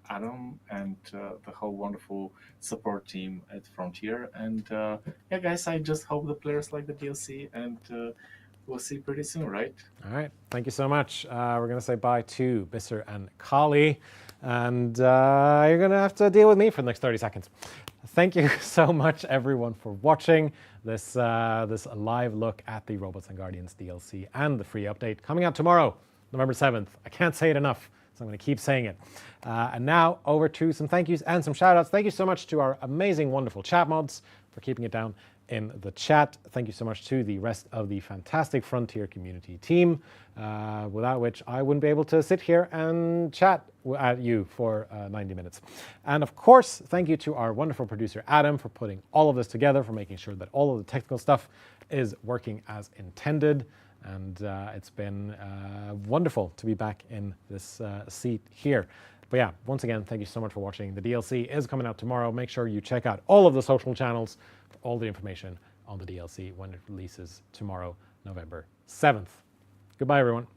Adam and the whole wonderful support team at Frontier. And yeah, guys, I just hope the players like the DLC, and we'll see pretty soon, right? All right, thank you so much. We're going to say bye to Bister and Kali, and you're going to have to deal with me for the next 30 seconds. Thank you so much, everyone, for watching this live look at the Robots and Guardians DLC and the free update coming out tomorrow, November 7th. I can't say it enough, so I'm going to keep saying it. And now over to some thank yous and some shout outs. Thank you so much to our amazing, wonderful chat mods for keeping it down in the chat. Thank you so much to the rest of the fantastic Frontier community team, without which I wouldn't be able to sit here and chat at you for 90 minutes. And of course, thank you to our wonderful producer Adam for putting all of this together, for making sure that all of the technical stuff is working as intended. And it's been wonderful to be back in this seat here. But yeah, once again, thank you so much for watching. The DLC is coming out tomorrow. Make sure you check out all of the social channels for all the information on the DLC when it releases tomorrow, November 7th. Goodbye, everyone.